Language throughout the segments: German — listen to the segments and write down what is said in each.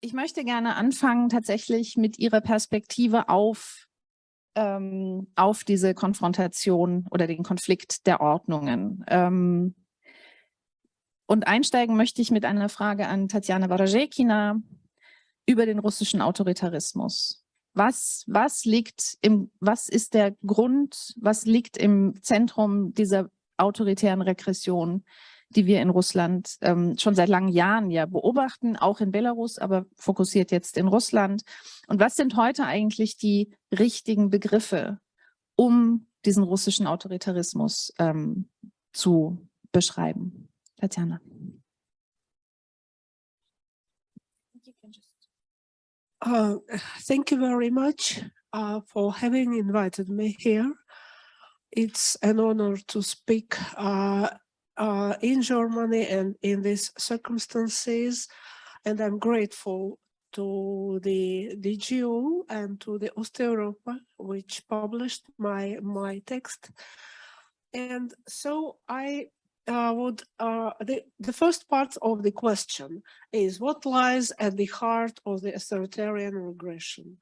Ich möchte gerne anfangen tatsächlich mit Ihrer Perspektive auf diese Konfrontation oder den Konflikt der Ordnungen. Und einsteigen möchte ich mit einer Frage an Tatiana VOROZHEIKINA über den russischen Autoritarismus. Was ist der Grund, was liegt im Zentrum dieser autoritären Regression, die wir in Russland schon seit langen Jahren ja beobachten, auch in Belarus, aber fokussiert jetzt in Russland? Und was sind heute eigentlich die richtigen Begriffe, um diesen russischen Autoritarismus zu beschreiben? Tatiana. Thank you very much for having invited me here. It's an honor to speak in Germany and in these circumstances, and I'm grateful to the DGO and to the Europa, which published my text. And so I the first part of the question is what lies at the heart of the authoritarian regression.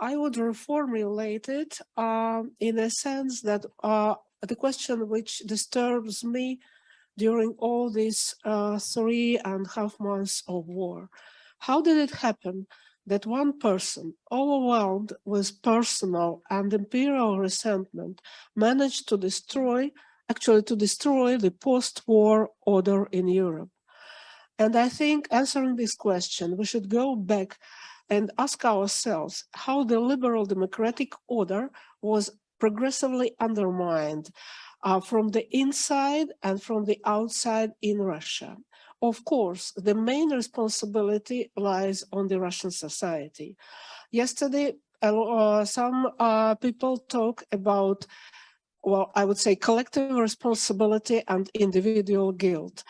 I would reformulate it in a sense that the question which disturbs me during all these 3.5 months of war. How did it happen that one person, overwhelmed with personal and imperial resentment, managed to destroy the post-war order in Europe? And I think answering this question, we should go back and ask ourselves how the liberal democratic order was progressively undermined from the inside and from the outside in Russia. Of course, the main responsibility lies on the Russian society. Yesterday, some people talk about, well, I would say collective responsibility and individual guilt.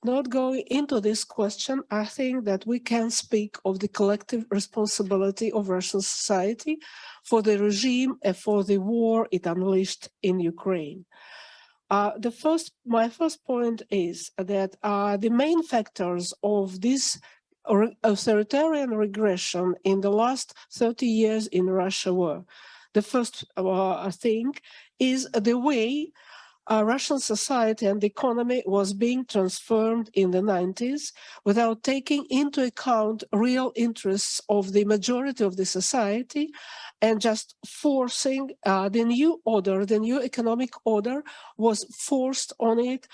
Not going into this question, I think that we can speak of the collective responsibility of Russian society for the regime and for the war it unleashed in Ukraine. My first point is that the main factors of this authoritarian regression in the last 30 years in Russia were: the first thing is the way Russian society and the economy was being transformed in the 90s without taking into account real interests of the majority of the society, and just forcing the new order, the new economic order was forced on it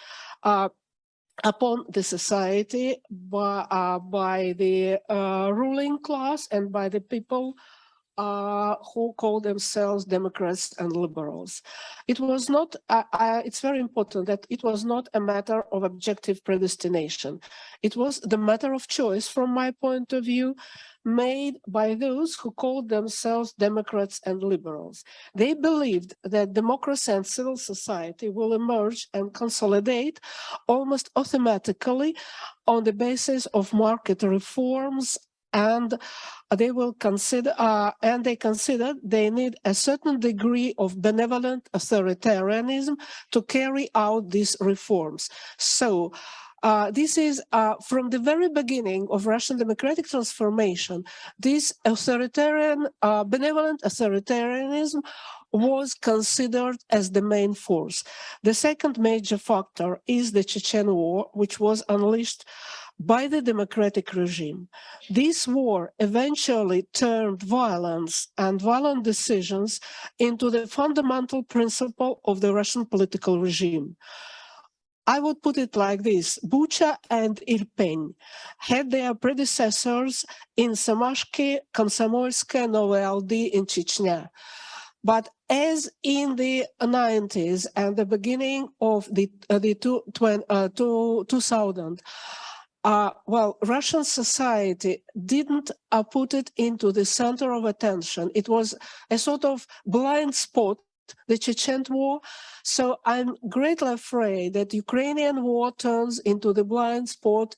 upon the society by the ruling class and by the people who call themselves Democrats and liberals. It was not, it's very important that it was not a matter of objective predestination. It was the matter of choice, from my point of view, made by those who called themselves Democrats and liberals. They believed that democracy and civil society will emerge and consolidate almost automatically on the basis of market reforms, and they will consider, they considered they need a certain degree of benevolent authoritarianism to carry out these reforms. So this is from the very beginning of Russian democratic transformation, this authoritarian, benevolent authoritarianism was considered as the main force. The second major factor is the Chechen War, which was unleashed by the democratic regime. This war eventually turned violence and violent decisions into the fundamental principle of the Russian political regime. I would put it like this: Bucha and Irpin had their predecessors in Samashki, Komsomolsk, Novoaldy in Chechnya. But as in the 90s and the beginning of the 2000, well, Russian society didn't put it into the center of attention. It was a sort of blind spot, the Chechen war. So I'm greatly afraid that Ukrainian war turns into the blind spot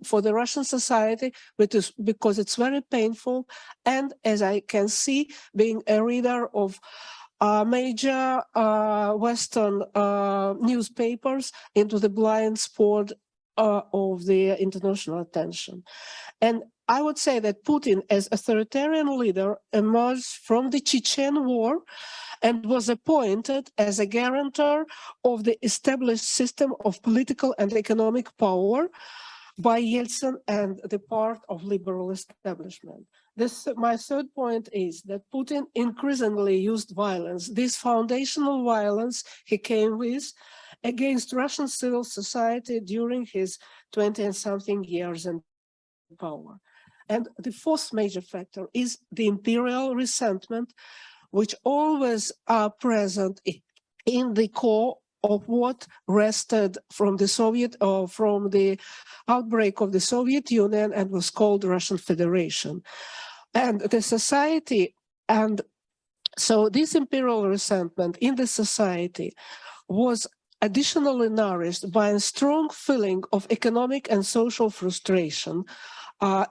for the Russian society, because it's very painful. And as I can see, being a reader of major Western newspapers, into the blind spot of the international attention. And I would say that Putin, as authoritarian leader, emerged from the Chechen War and was appointed as a guarantor of the established system of political and economic power by Yeltsin and the part of liberal establishment. My third point is that Putin increasingly used violence. This foundational violence he came with against Russian civil society during his 20-something years in power. And the fourth major factor is the imperial resentment, which always are present in the core of what rested from the Soviet or from the outbreak of the Soviet Union and was called Russian Federation. And the society, and so this imperial resentment in the society was additionally nourished by a strong feeling of economic and social frustration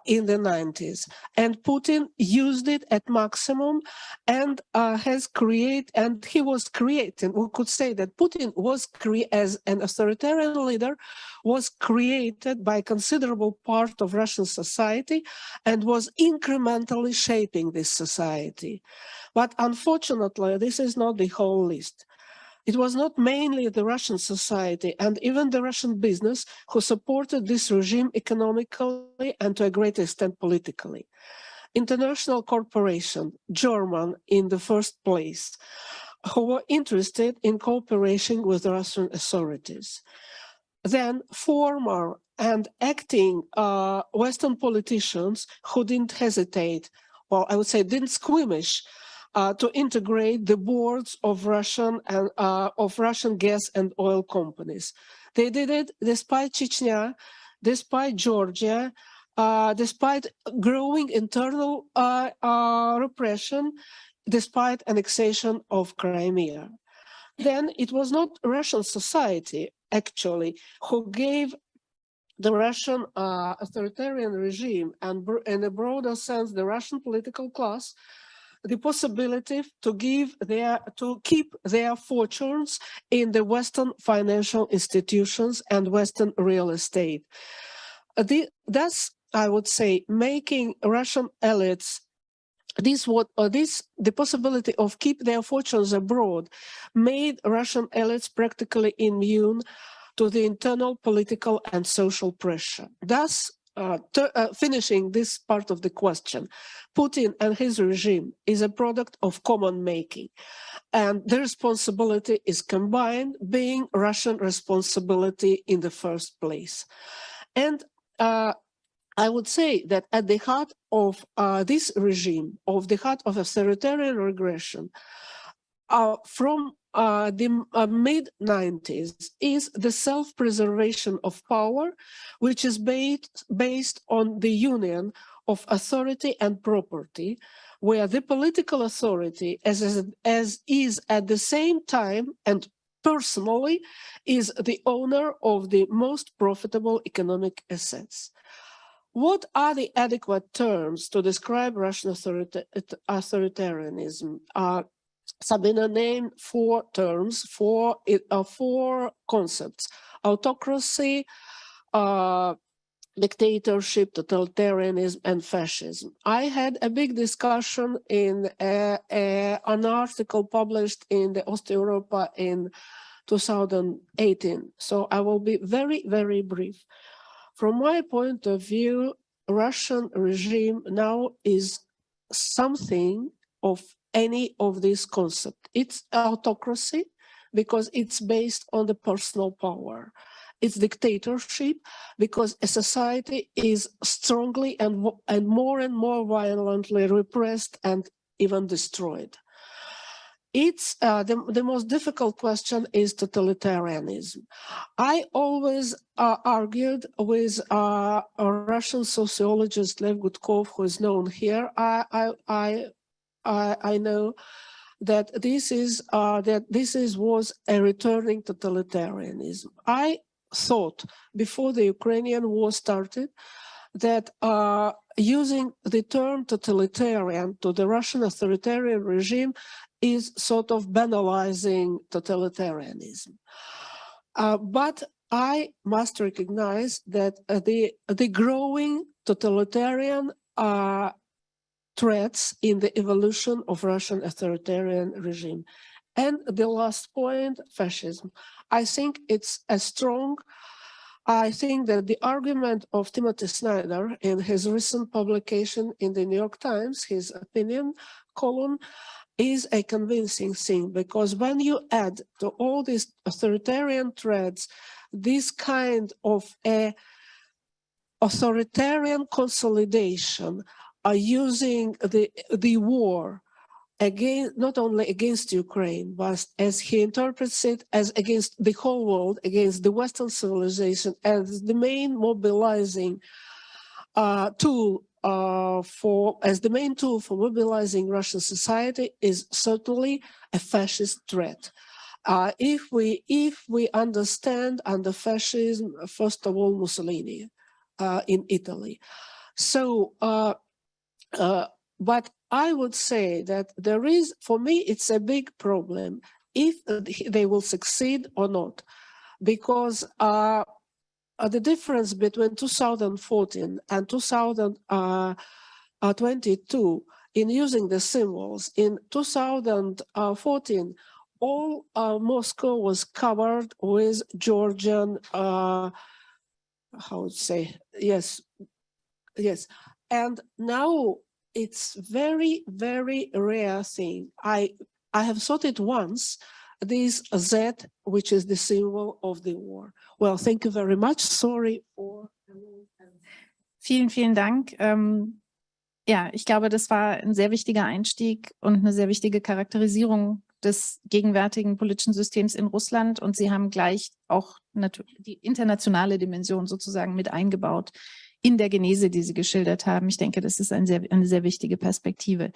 in the 90s. And Putin used it at maximum and he was creating, we could say that Putin was, as an authoritarian leader, was created by a considerable part of Russian society and was incrementally shaping this society. But unfortunately, this is not the whole list. It was not mainly the Russian society and even the Russian business who supported this regime economically and to a great extent politically. International corporations, German in the first place, who were interested in cooperation with the Russian authorities. Then former and acting Western politicians who didn't hesitate, or I would say didn't squeamish, to integrate the boards of Russian gas and oil companies. They did it despite Chechnya, despite Georgia, despite growing internal repression, despite annexation of Crimea. Then it was not Russian society, actually, who gave the Russian authoritarian regime and in a broader sense, the Russian political class, the possibility to keep their fortunes in the Western financial institutions and Western real estate. Thus, I would say, making Russian elites the possibility of keep their fortunes abroad made Russian elites practically immune to the internal political and social pressure. Thus, finishing this part of the question, Putin and his regime is a product of common making, and the responsibility is combined, being Russian responsibility in the first place. And I would say that at the heart of this regime, of the heart of authoritarian regression, from the mid-90s is the self-preservation of power, which is based on the union of authority and property, where the political authority, as is at the same time and personally, is the owner of the most profitable economic assets. What are the adequate terms to describe Russian authoritarianism? Sabine named four terms, four concepts: autocracy, dictatorship, totalitarianism, and fascism. I had a big discussion in an article published in the Europa in 2018, so I will be very, very brief. From my point of view, Russian regime now is something of any of these concepts. It's autocracy because it's based on the personal power. It's dictatorship because a society is strongly and more violently repressed and even destroyed. It's the most difficult question is totalitarianism. I always argued with a Russian sociologist Lev Gutkov, who is known here. I know that this was a returning totalitarianism. I thought before the Ukrainian war started that using the term totalitarian to the Russian authoritarian regime is sort of banalizing totalitarianism. But I must recognize that the growing totalitarian threats in the evolution of Russian authoritarian regime. And the last point, fascism. I think it's as strong. I think that the argument of Timothy Snyder in his recent publication in the New York Times, his opinion column, is a convincing thing, because when you add to all these authoritarian threats, this kind of a authoritarian consolidation are using the war again, not only against Ukraine, but as he interprets it, as against the whole world, against the Western civilization, as the main mobilizing tool for mobilizing Russian society, is certainly a fascist threat. If we understand under fascism, first of all, Mussolini in Italy. So, but I would say that there is, for me, it's a big problem if they will succeed or not, because the difference between 2014 and 2022 in using the symbols, in 2014, all Moscow was covered with Georgian, how would say, yes, and now it's very, very rare thing. I have thought it once, this Z, which is the symbol of the war. Well, thank you very much. Sorry for... Vielen, vielen Dank. Ja, ich glaube, das war ein sehr wichtiger Einstieg und eine sehr wichtige Charakterisierung des gegenwärtigen politischen Systems in Russland. Und Sie haben gleich auch die internationale Dimension sozusagen mit eingebaut in der Genese, die Sie geschildert haben. Ich denke, das ist eine sehr wichtige Perspektive.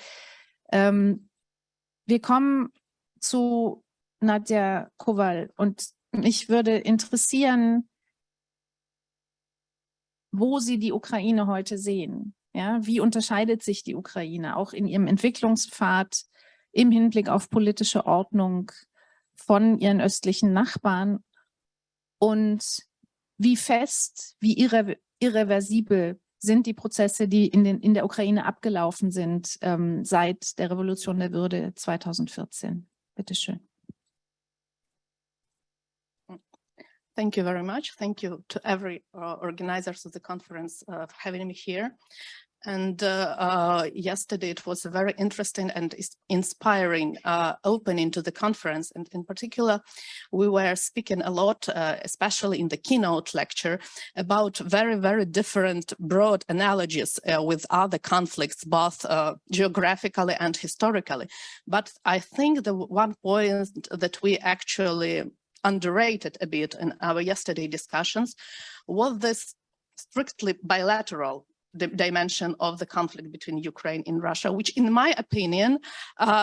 Wir kommen zu Nadiia KOVAL und mich würde interessieren, wo Sie die Ukraine heute sehen. Ja, wie unterscheidet sich die Ukraine auch in ihrem Entwicklungspfad im Hinblick auf politische Ordnung von ihren östlichen Nachbarn? Und wie fest, wie irreversibel sind die Prozesse, die in der Ukraine abgelaufen sind seit der Revolution der Würde 2014? Bitte schön. Thank you very much. Thank you to every organizers of the conference for having me here. And yesterday it was a very interesting and inspiring opening to the conference. And in particular, we were speaking a lot, especially in the keynote lecture, about very, very different broad analogies with other conflicts, both geographically and historically. But I think the one point that we actually underrated a bit in our yesterday discussions was this strictly bilateral dimension of the conflict between Ukraine and Russia, which in my opinion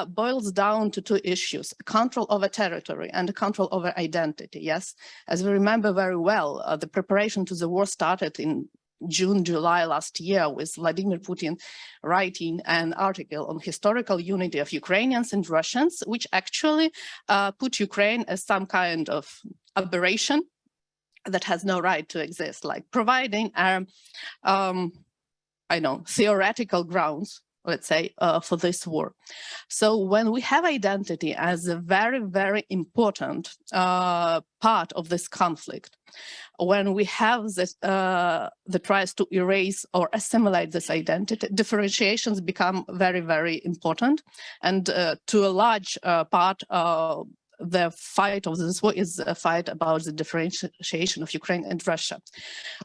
boils down to two issues: control over territory and control over identity. Yes, as we remember very well, the preparation to the war started in June, July last year with Vladimir Putin writing an article on historical unity of Ukrainians and Russians, which actually put Ukraine as some kind of aberration that has no right to exist, like providing I know, theoretical grounds, let's say, for this war. So when we have identity as a very, very important part of this conflict, when we have this, the tries to erase or assimilate this identity, differentiations become very, very important. And to a large part, the fight of this war is a fight about the differentiation of Ukraine and Russia.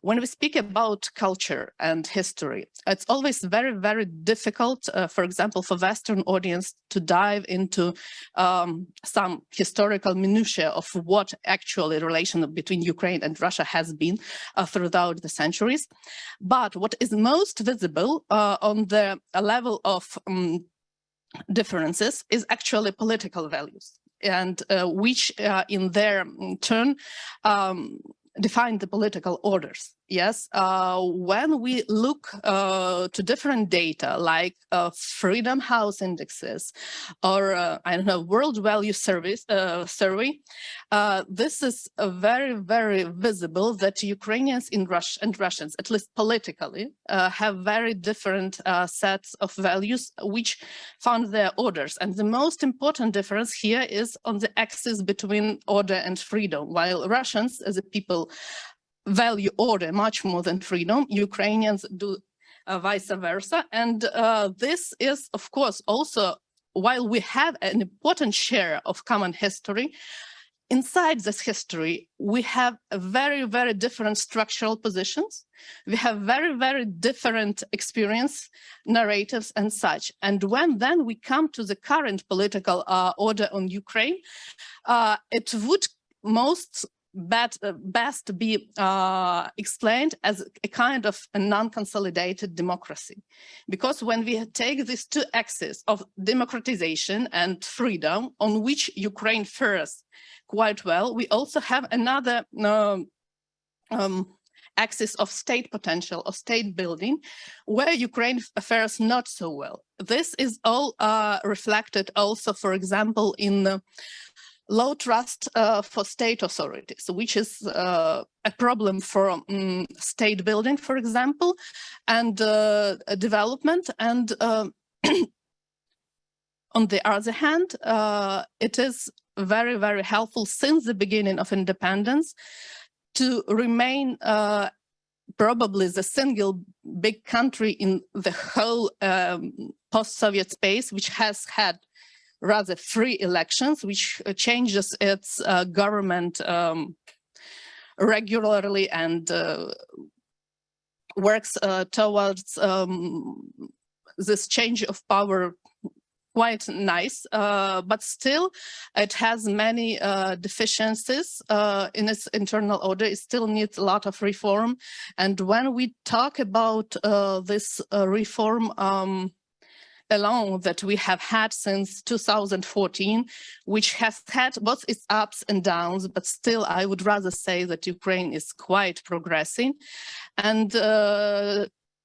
When we speak about culture and history, it's always very, very difficult, for example, for Western audience to dive into some historical minutiae of what actually the relation between Ukraine and Russia has been throughout the centuries. But what is most visible on the level of differences is actually political values, and which in their turn define the political orders yes, when we look to different data like Freedom House indexes or I don't know, World Value Survey, this is very, very visible that Ukrainians and Russians, at least politically, have very different sets of values which found their orders. And the most important difference here is on the axis between order and freedom. While Russians, as a people, value order much more than freedom, Ukrainians do vice versa. And this is, of course, also, while we have an important share of common history, inside this history, we have very, very different structural positions. We have very, very different experience, narratives and such. And when then we come to the current political order on Ukraine, it would best be explained as a kind of a non-consolidated democracy. Because when we take these two axes of democratization and freedom, on which Ukraine fares quite well, we also have another axis of state potential, of state building, where Ukraine fares not so well. This is all reflected also, for example, in the low trust for state authorities, which is a problem for state building, for example, and development. And on the other hand, it is very, very helpful since the beginning of independence to remain probably the single big country in the whole post-Soviet space which has had rather free elections, which changes its government regularly and works towards this change of power quite nice, but still it has many deficiencies in its internal order. It still needs a lot of reform. And when we talk about this reform alone that we have had since 2014, which has had both its ups and downs, but still I would rather say that Ukraine is quite progressing. And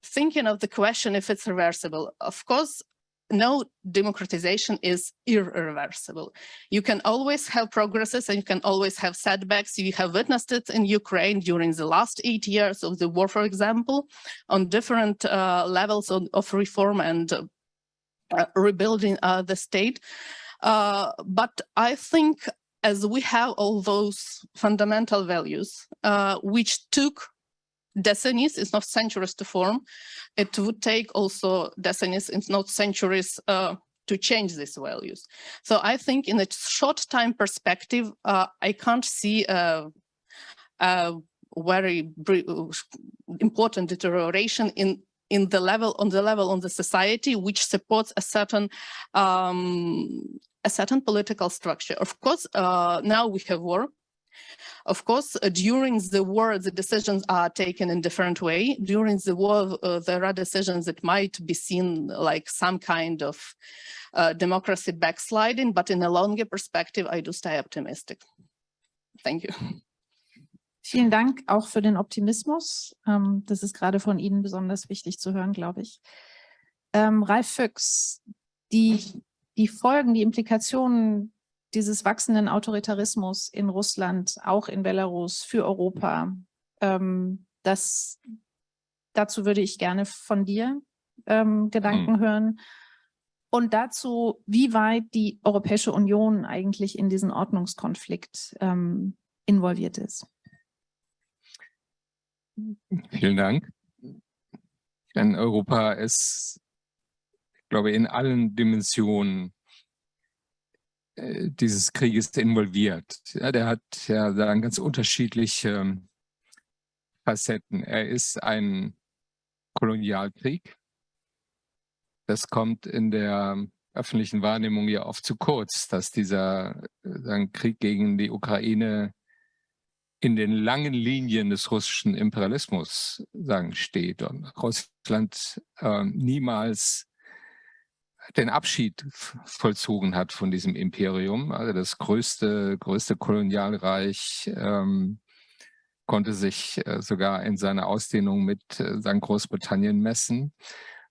thinking of the question if it's reversible, of course, no democratization is irreversible. You can always have progresses and you can always have setbacks. You have witnessed it in Ukraine during the last 8 years of the war, for example, on different levels of reform and rebuilding the state. But I think as we have all those fundamental values, which took decennies, it's not centuries to form, it would take also decennies, it's not centuries to change these values. So I think in a short time perspective, I can't see a very important deterioration on the level on the society which supports a certain political structure. Of course, now we have war. Of course, during the war, the decisions are taken in different way. During the war, there are decisions that might be seen like some kind of democracy backsliding, but in a longer perspective, I do stay optimistic. Thank you. Vielen Dank auch für den Optimismus. Das ist gerade von Ihnen besonders wichtig zu hören, glaube ich. Ralf FÜCKS, die Folgen, die Implikationen dieses wachsenden Autoritarismus in Russland, auch in Belarus, für Europa, dazu würde ich gerne von dir Gedanken hören. Und dazu, wie weit die Europäische Union eigentlich in diesen Ordnungskonflikt involviert ist. Vielen Dank. Denn Europa ist, ich glaube, in allen Dimensionen dieses Krieges involviert. Ja, der hat ja dann ganz unterschiedliche Facetten. Er ist ein Kolonialkrieg. Das kommt in der öffentlichen Wahrnehmung ja oft zu kurz, dass dieser Krieg gegen die Ukraine in den langen Linien des russischen Imperialismus steht und Russland niemals den Abschied vollzogen hat von diesem Imperium, also das größte Kolonialreich konnte sich sogar in seiner Ausdehnung mit Großbritannien messen.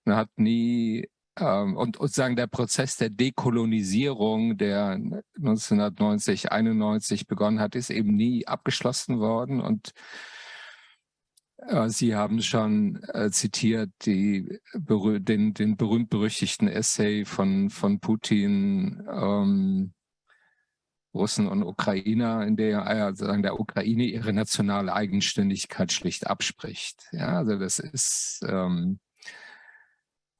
Man hat nie und sagen, der Prozess der Dekolonisierung, der 1990, 91 begonnen hat, ist eben nie abgeschlossen worden. Und Sie haben schon zitiert den berühmt-berüchtigten Essay von Putin, Russen und Ukrainer, in der der Ukraine ihre nationale Eigenständigkeit schlicht abspricht. Ja, also das ist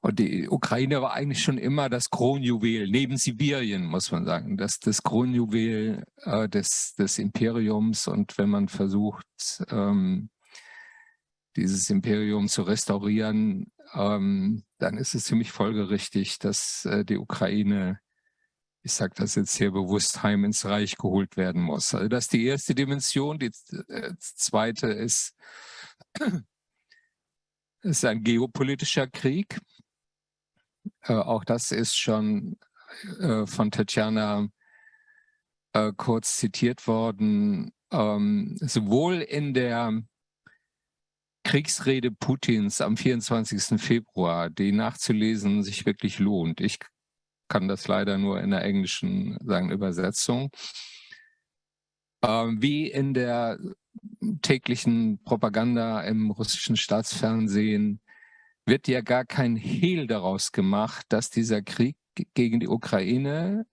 und die Ukraine war eigentlich schon immer das Kronjuwel, neben Sibirien, muss man sagen, das Kronjuwel des Imperiums. Und wenn man versucht, dieses Imperium zu restaurieren, dann ist es ziemlich folgerichtig, dass die Ukraine, ich sage das jetzt hier bewusst, heim ins Reich geholt werden muss. Also das ist die erste Dimension. Die zweite ist ein geopolitischer Krieg. Auch das ist schon von Tatiana kurz zitiert worden. Sowohl in der Kriegsrede Putins am 24. Februar, die nachzulesen sich wirklich lohnt. Ich kann das leider nur in der englischen Übersetzung. Wie in der täglichen Propaganda im russischen Staatsfernsehen wird ja gar kein Hehl daraus gemacht, dass dieser Krieg gegen die Ukraine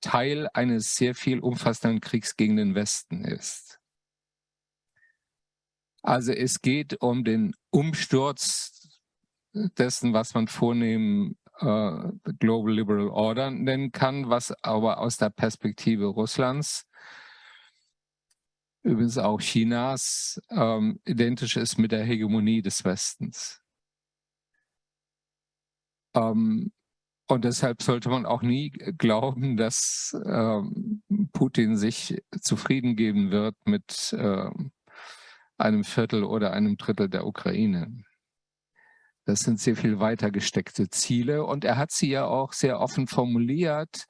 Teil eines sehr viel umfassenden Kriegs gegen den Westen ist. Also es geht um den Umsturz dessen, was man vornehm Global Liberal Order nennen kann, was aber aus der Perspektive Russlands, übrigens auch Chinas, identisch ist mit der Hegemonie des Westens. Und deshalb sollte man auch nie glauben, dass Putin sich zufrieden geben wird mit einem Viertel oder einem Drittel der Ukraine. Das sind sehr viel weiter gesteckte Ziele. Und er hat sie ja auch sehr offen formuliert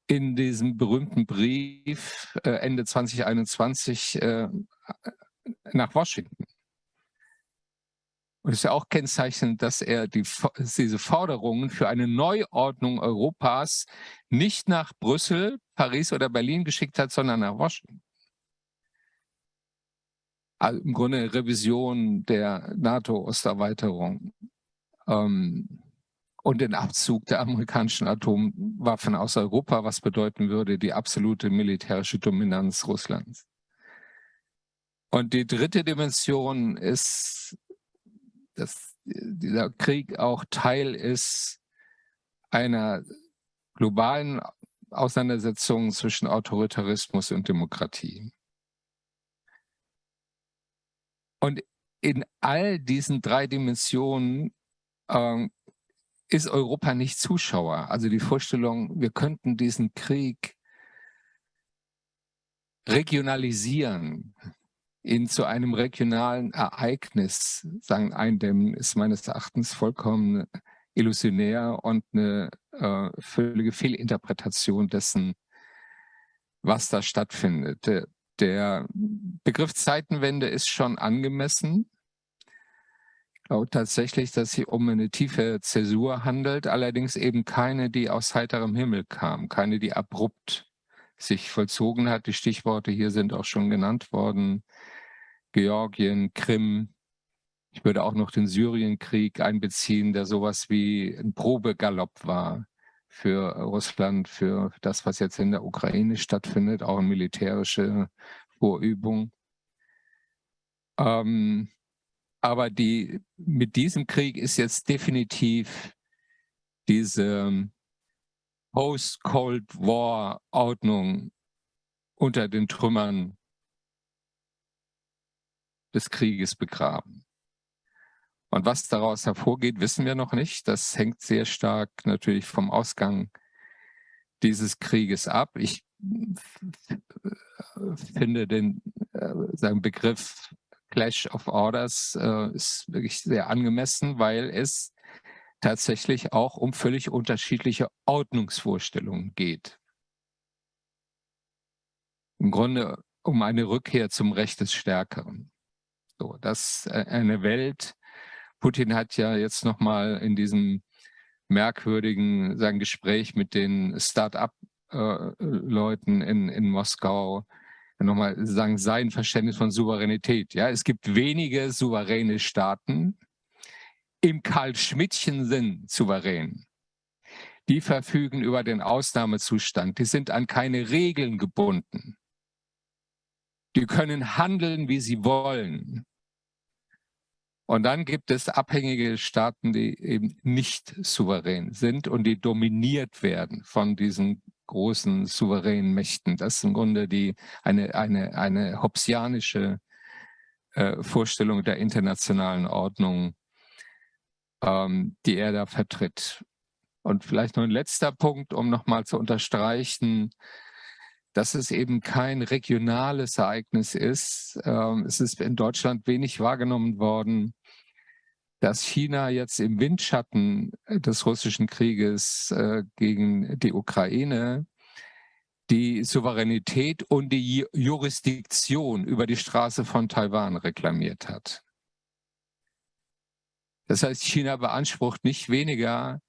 in diesem berühmten Brief Ende 2021 nach Washington. Und es ist ja auch kennzeichnend, dass er diese Forderungen für eine Neuordnung Europas nicht nach Brüssel, Paris oder Berlin geschickt hat, sondern nach Washington. Also im Grunde Revision der NATO-Osterweiterung und den Abzug der amerikanischen Atomwaffen aus Europa, was bedeuten würde, die absolute militärische Dominanz Russlands. Und die dritte Dimension ist, dass dieser Krieg auch Teil ist einer globalen Auseinandersetzung zwischen Autoritarismus und Demokratie. Und in all diesen drei Dimensionen ist Europa nicht Zuschauer. Also die Vorstellung, wir könnten diesen Krieg regionalisieren, ihn zu einem regionalen Ereignis eindämmen, ist meines Erachtens vollkommen illusionär und eine völlige Fehlinterpretation dessen, was da stattfindet. Der Begriff Zeitenwende ist schon angemessen. Ich glaube tatsächlich, dass es sich um eine tiefe Zäsur handelt, allerdings eben keine, die aus heiterem Himmel kam, keine, die abrupt sich vollzogen hat. Die Stichworte hier sind auch schon genannt worden. Georgien, Krim. Ich würde auch noch den Syrienkrieg einbeziehen, der sowas wie ein Probegalopp war für Russland, für das, was jetzt in der Ukraine stattfindet, auch eine militärische Vorübung. Aber mit diesem Krieg ist jetzt definitiv diese Post-Cold War-Ordnung unter den Trümmern des Krieges begraben. Und was daraus hervorgeht, wissen wir noch nicht. Das hängt sehr stark natürlich vom Ausgang dieses Krieges ab. Ich finde den Begriff Clash of Orders ist wirklich sehr angemessen, weil es tatsächlich auch um völlig unterschiedliche Ordnungsvorstellungen geht. Im Grunde um eine Rückkehr zum Recht des Stärkeren. So, das eine Welt. Putin hat ja jetzt nochmal in diesem merkwürdigen sein Gespräch mit den Start-up-Leuten in Moskau nochmal sagen, sein Verständnis von Souveränität. Ja, es gibt wenige souveräne Staaten, im Karl-Schmidtchen-Sinn souverän. Die verfügen über den Ausnahmezustand. Die sind an keine Regeln gebunden. Die können handeln, wie sie wollen. Und dann gibt es abhängige Staaten, die eben nicht souverän sind und die dominiert werden von diesen großen souveränen Mächten. Das ist im Grunde eine hobbesianische Vorstellung der internationalen Ordnung, die er da vertritt. Und vielleicht noch ein letzter Punkt, um nochmal zu unterstreichen, dass es eben kein regionales Ereignis ist. Es ist in Deutschland wenig wahrgenommen worden, dass China jetzt im Windschatten des russischen Krieges gegen die Ukraine die Souveränität und die Jurisdiktion über die Straße von Taiwan reklamiert hat. Das heißt, China beansprucht nicht weniger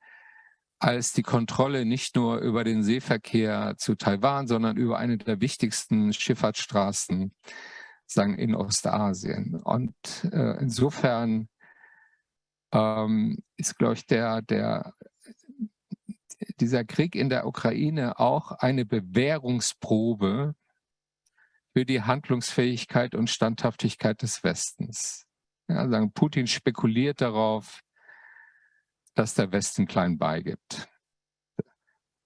als die Kontrolle nicht nur über den Seeverkehr zu Taiwan, sondern über eine der wichtigsten Schifffahrtsstraßen, sagen, in Ostasien. Und insofern ist, glaube ich, dieser Krieg in der Ukraine auch eine Bewährungsprobe für die Handlungsfähigkeit und Standhaftigkeit des Westens. Ja, sagen, Putin spekuliert darauf, dass der Westen klein beigibt.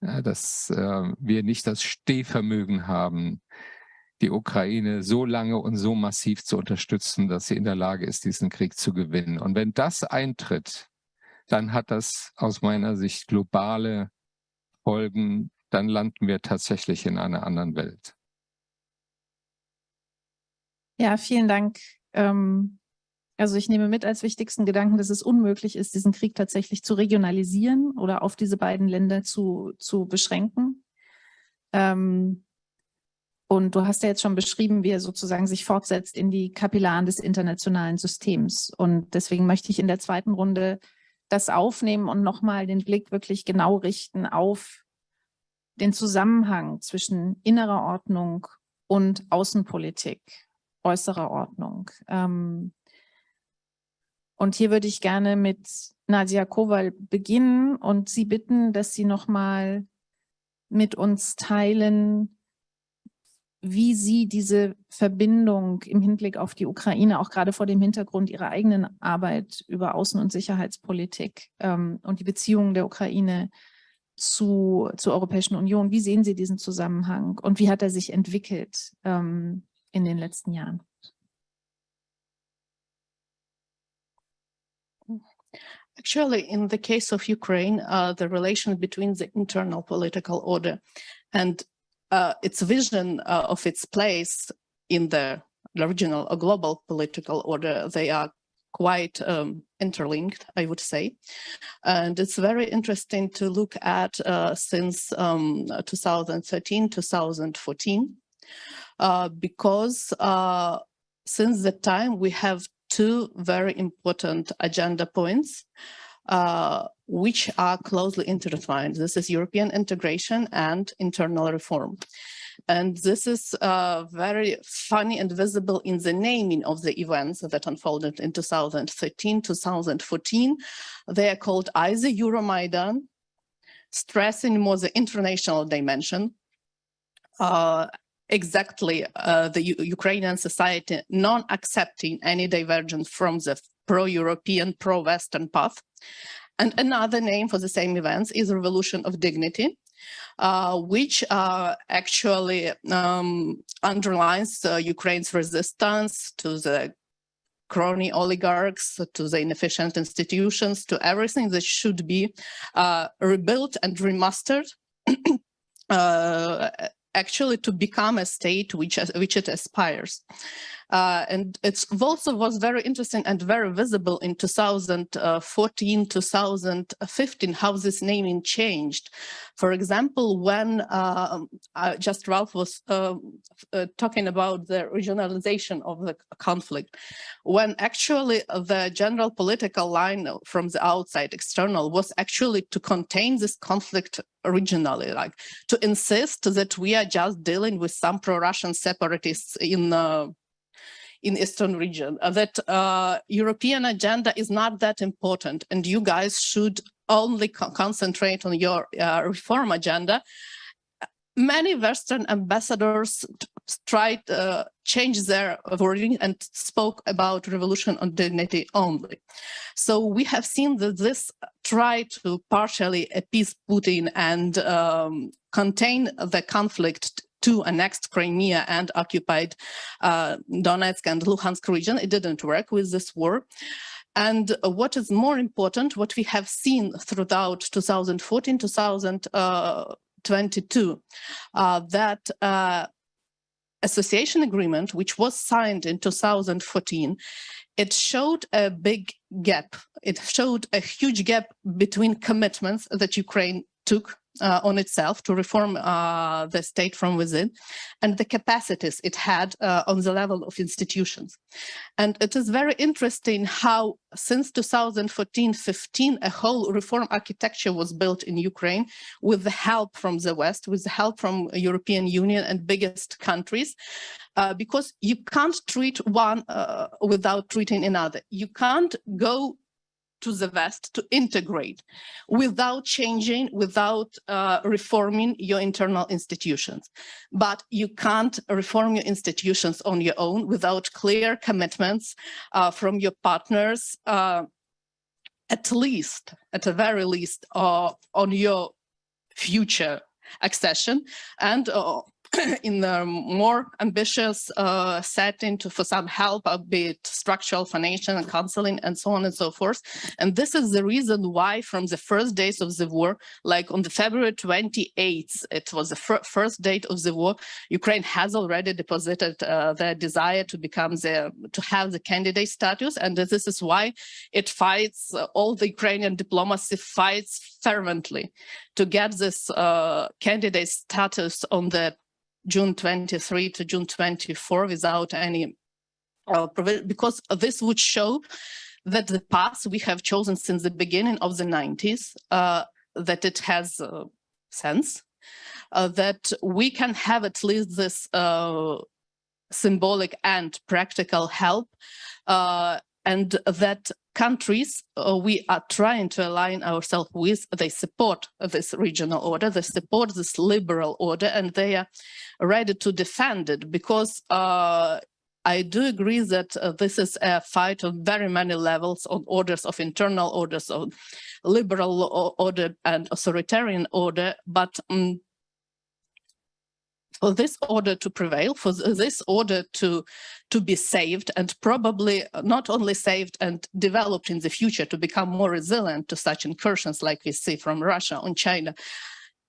Ja, dass wir nicht das Stehvermögen haben, die Ukraine so lange und so massiv zu unterstützen, dass sie in der Lage ist, diesen Krieg zu gewinnen. Und wenn das eintritt, dann hat das aus meiner Sicht globale Folgen. Dann landen wir tatsächlich in einer anderen Welt. Ja, vielen Dank. Also ich nehme mit als wichtigsten Gedanken, dass es unmöglich ist, diesen Krieg tatsächlich zu regionalisieren oder auf diese beiden Länder zu beschränken. Und du hast ja jetzt schon beschrieben, wie er sozusagen sich fortsetzt in die Kapillaren des internationalen Systems. Und deswegen möchte ich in der zweiten Runde das aufnehmen und nochmal den Blick wirklich genau richten auf den Zusammenhang zwischen innerer Ordnung und Außenpolitik, äußerer Ordnung. Und hier würde ich gerne mit Nadiia KOVAL beginnen und Sie bitten, dass Sie nochmal mit uns teilen, wie Sie diese Verbindung im Hinblick auf die Ukraine, auch gerade vor dem Hintergrund Ihrer eigenen Arbeit über Außen- und Sicherheitspolitik und die Beziehungen der Ukraine zur Europäischen Union, wie sehen Sie diesen Zusammenhang und wie hat er sich entwickelt in den letzten Jahren? Actually, in the case of Ukraine, the relation between the internal political order and its vision of its place in the regional or global political order, they are quite interlinked, I would say. And it's very interesting to look at since 2013, 2014, because since that time we have two very important agenda points which are closely intertwined. This is European integration and internal reform. And this is very funny and visible in the naming of the events that unfolded in 2013, 2014. They are called either Euromaidan, stressing more the international dimension, exactly the Ukrainian society non-accepting any divergence from the pro-European, pro-Western path. And another name for the same events is Revolution of Dignity, which actually underlines Ukraine's resistance to the crony oligarchs, to the inefficient institutions, to everything that should be rebuilt and remastered, actually to become a state which it aspires. And it also was very interesting and very visible in 2014, 2015, how this naming changed. For example, when just Ralf was talking about the regionalization of the conflict, when actually the general political line from the outside, external, was actually to contain this conflict regionally, like to insist that we are just dealing with some pro-Russian separatists in Eastern region, that European agenda is not that important and you guys should only concentrate on your reform agenda. Many Western ambassadors tried to change their wording and spoke about revolution on dignity only. So we have seen that this tried to partially appease Putin and contain the conflict to annexed Crimea and occupied Donetsk and Luhansk region. It didn't work with this war. And what is more important, what we have seen throughout 2014, 2022, that association agreement, which was signed in 2014, it showed a big gap. It showed a huge gap between commitments that Ukraine took on itself to reform the state from within and the capacities it had on the level of institutions. And it is very interesting how since 2014-15 a whole reform architecture was built in Ukraine with the help from the West, with the help from European Union and biggest countries, because you can't treat one without treating another. You can't go to the West to integrate without changing, without reforming your internal institutions. But you can't reform your institutions on your own without clear commitments from your partners, at the very least, on your future accession and in a more ambitious setting for some help, be it structural, financial, and counseling, and so on and so forth. And this is the reason why from the first days of the war, like on the February 28th, it was the first date of the war, Ukraine has already deposited their desire to become to have the candidate status. And this is why it fights, all the Ukrainian diplomacy fights fervently to get this candidate status on the June 23 to June 24 without any provision, because this would show that the path we have chosen since the beginning of the 90s, that it has sense, that we can have at least this symbolic and practical help, and that countries we are trying to align ourselves with, they support this regional order, they support this liberal order, and they are ready to defend it, because I do agree that this is a fight on very many levels, on orders of internal orders, of liberal order and authoritarian order, but for this order to prevail, for this order to be saved, and probably not only saved and developed in the future to become more resilient to such incursions like we see from Russia on China,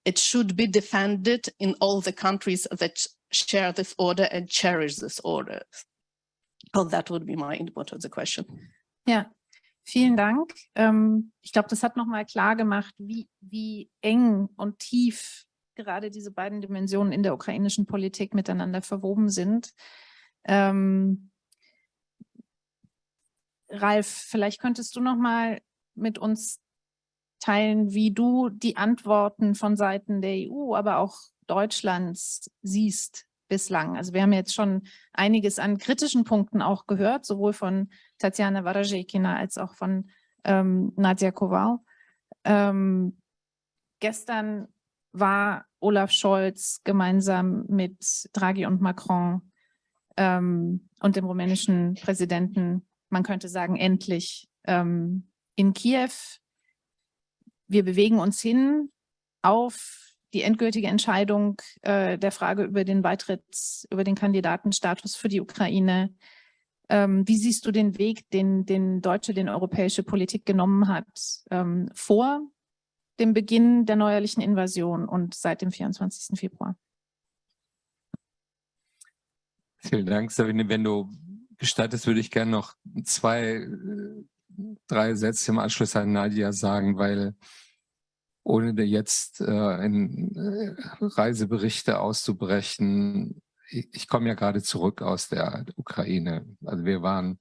it should be defended in all the countries that share this order and cherish this order. Well, that would be my input on the question. Ja, vielen Dank. Ich glaube, das hat nochmal klar gemacht, wie eng und tief gerade diese beiden Dimensionen in der ukrainischen Politik miteinander verwoben sind. Ralf, vielleicht könntest du noch mal mit uns teilen, wie du die Antworten von Seiten der EU, aber auch Deutschlands siehst bislang. Also wir haben jetzt schon einiges an kritischen Punkten auch gehört, sowohl von Tatiana VOROZHEIKINA als auch von Nadiia KOVAL. Gestern war Olaf Scholz gemeinsam mit Draghi und Macron und dem rumänischen Präsidenten, man könnte sagen, endlich in Kiew. Wir bewegen uns hin auf die endgültige Entscheidung der Frage über den über den Kandidatenstatus für die Ukraine. Wie siehst du den Weg, den europäische Politik genommen hat, vor dem Beginn der neuerlichen Invasion und seit dem 24. Februar? Vielen Dank, Sabine. Wenn du gestattest, würde ich gerne noch 2, 3 Sätze im Anschluss an Nadiia sagen, weil ohne jetzt in Reiseberichte auszubrechen, ich komme ja gerade zurück aus der Ukraine. Also wir waren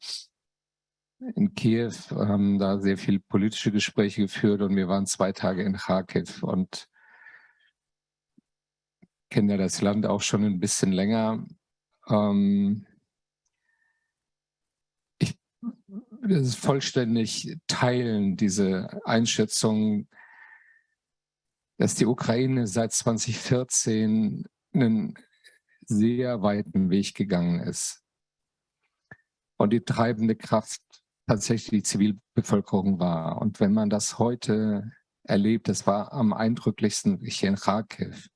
in Kyiv, haben da sehr viele politische Gespräche geführt und wir waren 2 Tage in Kharkiv und kennen ja das Land auch schon ein bisschen länger. Ich will es vollständig teilen, diese Einschätzung, dass die Ukraine seit 2014 einen sehr weiten Weg gegangen ist. Und die treibende Kraft tatsächlich die Zivilbevölkerung war. Und wenn man das heute erlebt, das war am eindrücklichsten hier in Kharkiv,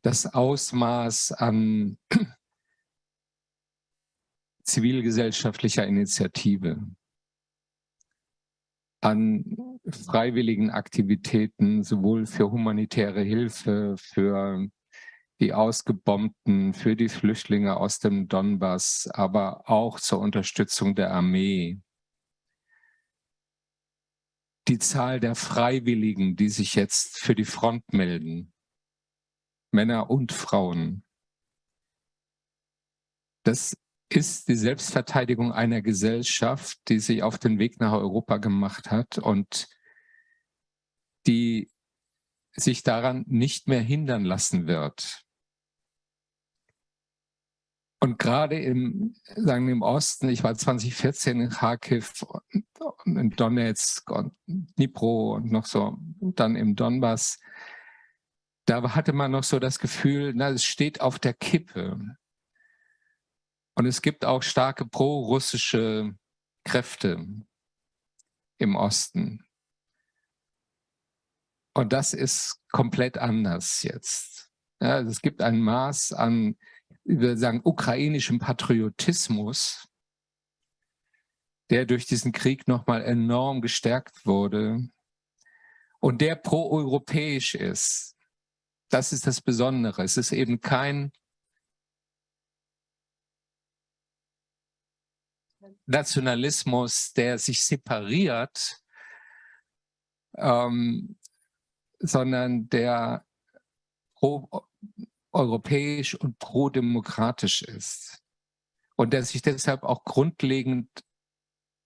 das Ausmaß an zivilgesellschaftlicher Initiative, an freiwilligen Aktivitäten, sowohl für humanitäre Hilfe, für die Ausgebombten, für die Flüchtlinge aus dem Donbass, aber auch zur Unterstützung der Armee. Die Zahl der Freiwilligen, die sich jetzt für die Front melden, Männer und Frauen, das ist die Selbstverteidigung einer Gesellschaft, die sich auf den Weg nach Europa gemacht hat und die sich daran nicht mehr hindern lassen wird. Und gerade im Osten, ich war 2014 in Kharkiv und in Donetsk und Dnipro und noch so, und dann im Donbass, da hatte man noch so das Gefühl, na, es steht auf der Kippe. Und es gibt auch starke pro-russische Kräfte im Osten. Und das ist komplett anders jetzt. Ja, also es gibt ein Maß an, ich würde sagen, ukrainischem Patriotismus, der durch diesen Krieg nochmal enorm gestärkt wurde und der pro-europäisch ist. Das ist das Besondere. Es ist eben kein Nationalismus, der sich separiert, sondern der pro-europäisch und pro-demokratisch ist. Und der sich deshalb auch grundlegend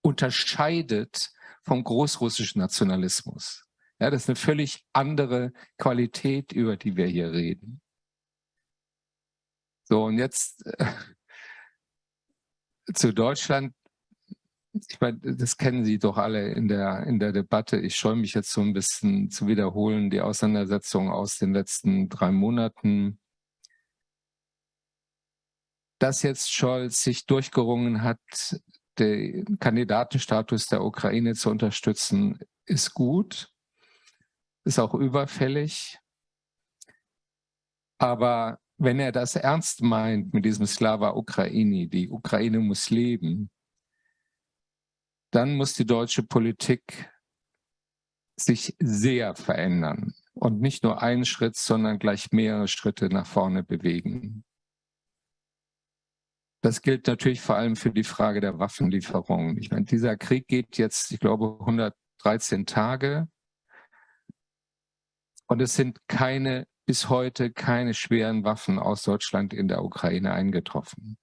unterscheidet vom großrussischen Nationalismus. Ja, das ist eine völlig andere Qualität, über die wir hier reden. So, und jetzt zu Deutschland. Ich meine, das kennen Sie doch alle in der Debatte. Ich scheue mich jetzt so ein bisschen zu wiederholen, die Auseinandersetzung aus den letzten 3 Monaten. Dass jetzt Scholz sich durchgerungen hat, den Kandidatenstatus der Ukraine zu unterstützen, ist gut, ist auch überfällig. Aber wenn er das ernst meint mit diesem Slava Ukraini, die Ukraine muss leben, dann muss die deutsche Politik sich sehr verändern und nicht nur einen Schritt, sondern gleich mehrere Schritte nach vorne bewegen. Das gilt natürlich vor allem für die Frage der Waffenlieferungen. Ich meine, dieser Krieg geht jetzt, ich glaube, 113 Tage und es sind bis heute keine schweren Waffen aus Deutschland in der Ukraine eingetroffen.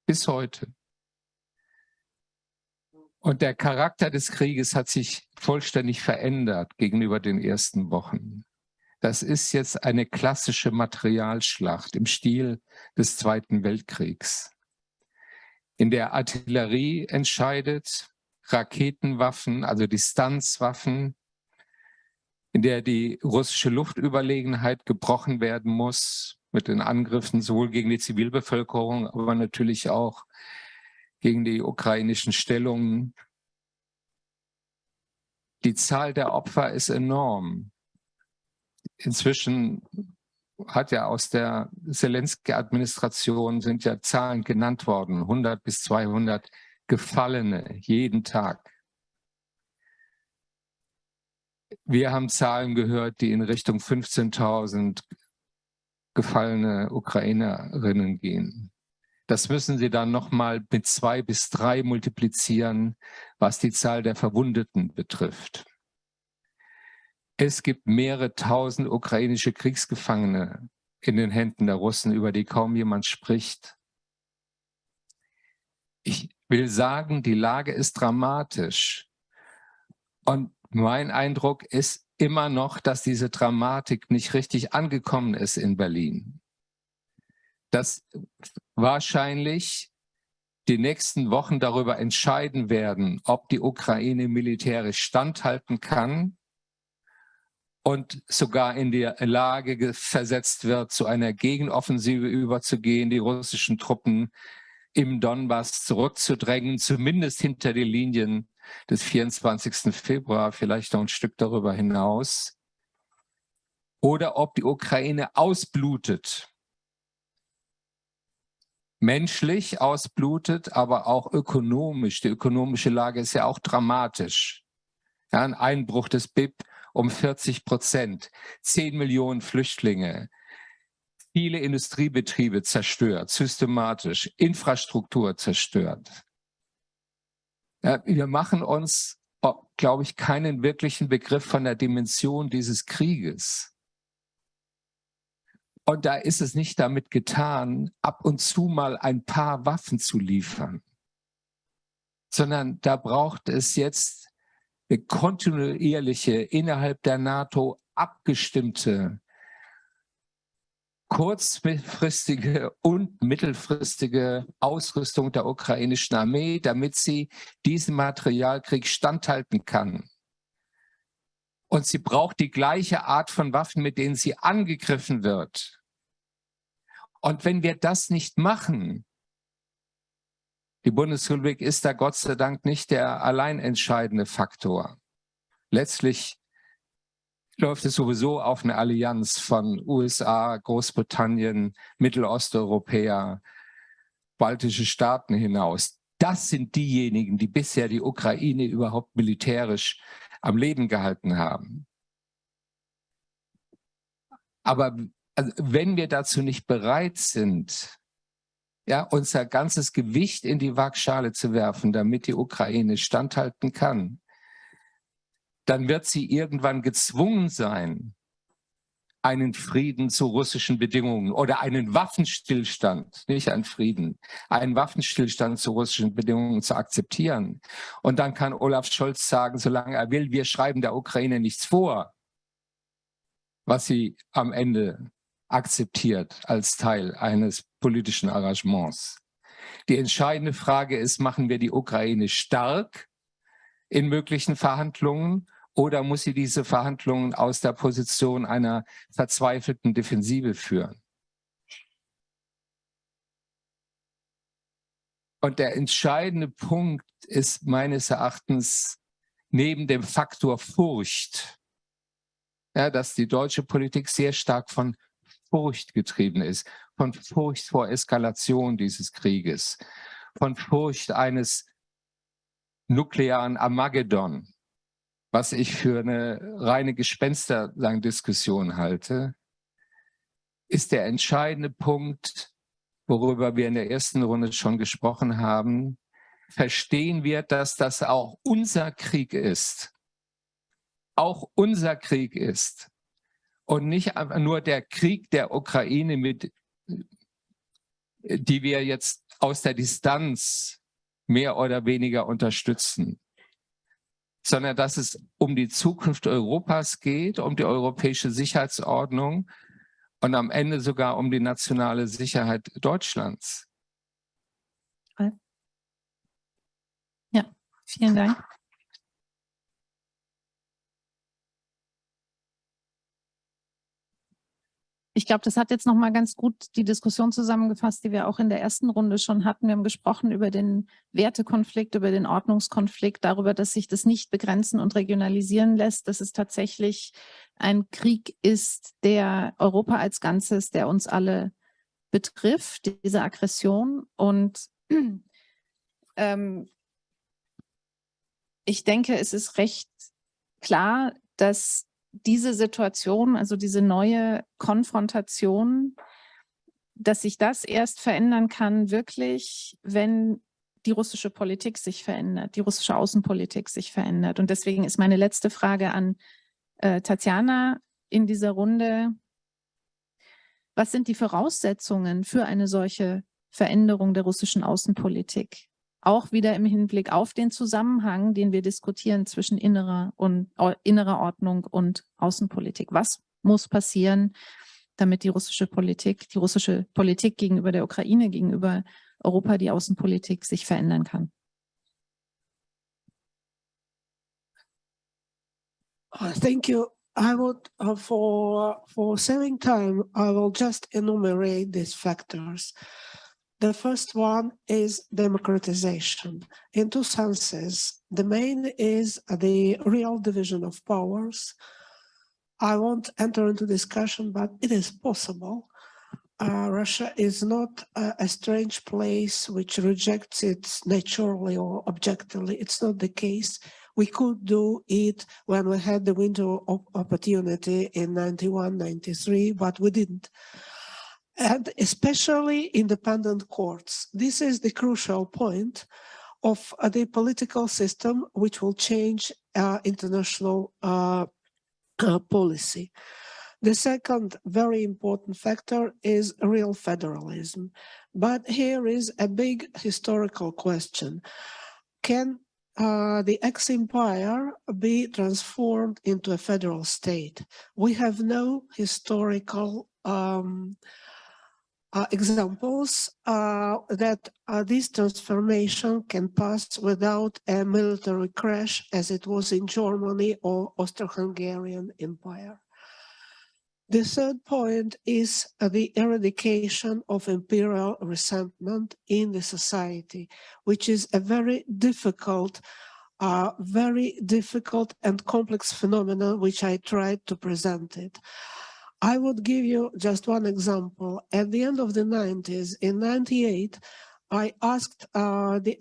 Bis heute. Und der Charakter des Krieges hat sich vollständig verändert gegenüber den ersten Wochen. Das ist jetzt eine klassische Materialschlacht im Stil des Zweiten Weltkriegs, in der Artillerie entscheidet, Raketenwaffen, also Distanzwaffen, in der die russische Luftüberlegenheit gebrochen werden muss mit den Angriffen sowohl gegen die Zivilbevölkerung, aber natürlich auch gegen die ukrainischen Stellungen. Die Zahl der Opfer ist enorm. Inzwischen hat ja aus der Zelensky-Administration sind ja Zahlen genannt worden, 100 bis 200 Gefallene jeden Tag. Wir haben Zahlen gehört, die in Richtung 15.000 gefallene Ukrainerinnen gehen. Das müssen Sie dann nochmal mit 2 bis 3 multiplizieren, was die Zahl der Verwundeten betrifft. Es gibt mehrere tausend ukrainische Kriegsgefangene in den Händen der Russen, über die kaum jemand spricht. Ich will sagen, die Lage ist dramatisch. Und mein Eindruck ist immer noch, dass diese Dramatik nicht richtig angekommen ist in Berlin. Dass wahrscheinlich die nächsten Wochen darüber entscheiden werden, ob die Ukraine militärisch standhalten kann und sogar in die Lage versetzt wird, zu einer Gegenoffensive überzugehen, die russischen Truppen im Donbass zurückzudrängen, zumindest hinter die Linien des 24. Februar, vielleicht noch ein Stück darüber hinaus. Oder ob die Ukraine ausblutet. Menschlich ausblutet, aber auch ökonomisch. Die ökonomische Lage ist ja auch dramatisch. Ja, ein Einbruch des BIP um 40%, 10 Millionen Flüchtlinge, viele Industriebetriebe zerstört, systematisch, Infrastruktur zerstört. Ja, wir machen uns, glaube ich, keinen wirklichen Begriff von der Dimension dieses Krieges. Und da ist es nicht damit getan, ab und zu mal ein paar Waffen zu liefern, sondern da braucht es jetzt eine kontinuierliche, innerhalb der NATO abgestimmte, kurzfristige und mittelfristige Ausrüstung der ukrainischen Armee, damit sie diesem Materialkrieg standhalten kann. Und sie braucht die gleiche Art von Waffen, mit denen sie angegriffen wird. Und wenn wir das nicht machen, die Bundesrepublik ist da Gott sei Dank nicht der allein entscheidende Faktor. Letztlich läuft es sowieso auf eine Allianz von USA, Großbritannien, Mittelosteuropäer, baltische Staaten hinaus. Das sind diejenigen, die bisher die Ukraine überhaupt militärisch am Leben gehalten haben. Aber wenn wir dazu nicht bereit sind, ja, unser ganzes Gewicht in die Waagschale zu werfen, damit die Ukraine standhalten kann, dann wird sie irgendwann gezwungen sein, einen Frieden zu russischen Bedingungen oder einen Waffenstillstand, nicht einen Frieden, einen Waffenstillstand zu russischen Bedingungen zu akzeptieren. Und dann kann Olaf Scholz sagen, solange er will, wir schreiben der Ukraine nichts vor, was sie am Ende akzeptiert als Teil eines politischen Arrangements. Die entscheidende Frage ist, machen wir die Ukraine stark in möglichen Verhandlungen oder muss sie diese Verhandlungen aus der Position einer verzweifelten Defensive führen? Und der entscheidende Punkt ist meines Erachtens neben dem Faktor Furcht, ja, dass die deutsche Politik sehr stark von Furcht getrieben ist, von Furcht vor Eskalation dieses Krieges, von Furcht eines nuklearen Armageddon, was ich für eine reine Gespensterdiskussion halte, ist der entscheidende Punkt, worüber wir in der ersten Runde schon gesprochen haben. Verstehen wir, dass das auch unser Krieg ist. Auch unser Krieg ist. Und nicht einfach nur der Krieg der Ukraine, die wir jetzt aus der Distanz mehr oder weniger unterstützen, sondern dass es um die Zukunft Europas geht, um die europäische Sicherheitsordnung und am Ende sogar um die nationale Sicherheit Deutschlands. Ja, vielen Dank. Ich glaube, das hat jetzt nochmal ganz gut die Diskussion zusammengefasst, die wir auch in der ersten Runde schon hatten. Wir haben gesprochen über den Wertekonflikt, über den Ordnungskonflikt, darüber, dass sich das nicht begrenzen und regionalisieren lässt, dass es tatsächlich ein Krieg ist, der Europa als Ganzes, der uns alle betrifft, diese Aggression. Und ich denke, es ist recht klar, dass diese Situation, also diese neue Konfrontation, dass sich das erst verändern kann, wirklich, wenn die russische Politik sich verändert, die russische Außenpolitik sich verändert. Und deswegen ist meine letzte Frage an Tatiana in dieser Runde: Was sind die Voraussetzungen für eine solche Veränderung der russischen Außenpolitik? Auch wieder im Hinblick auf den Zusammenhang, den wir diskutieren zwischen innerer Ordnung und Außenpolitik. Was muss passieren, damit die russische Politik gegenüber der Ukraine, gegenüber Europa, die Außenpolitik sich verändern kann? Thank you. I would, for saving time, I will just enumerate these factors. The first one is democratization. In two senses. The main is the real division of powers. I won't enter into discussion, but it is possible. Russia is not a strange place which rejects it naturally or objectively. It's not the case. We could do it when we had the window of opportunity in 91, 93, but we didn't. And especially independent courts. This is the crucial point of the political system which will change international policy. The second very important factor is real federalism. But here is a big historical question. Can the ex-empire be transformed into a federal state? We have no historical examples that this transformation can pass without a military crash, as it was in Germany or Austro-Hungarian Empire. The third point is the eradication of imperial resentment in the society, which is a very difficult and complex phenomenon, which I tried to present it. I would give you just one example. At the end of the 90s, in 98, I asked the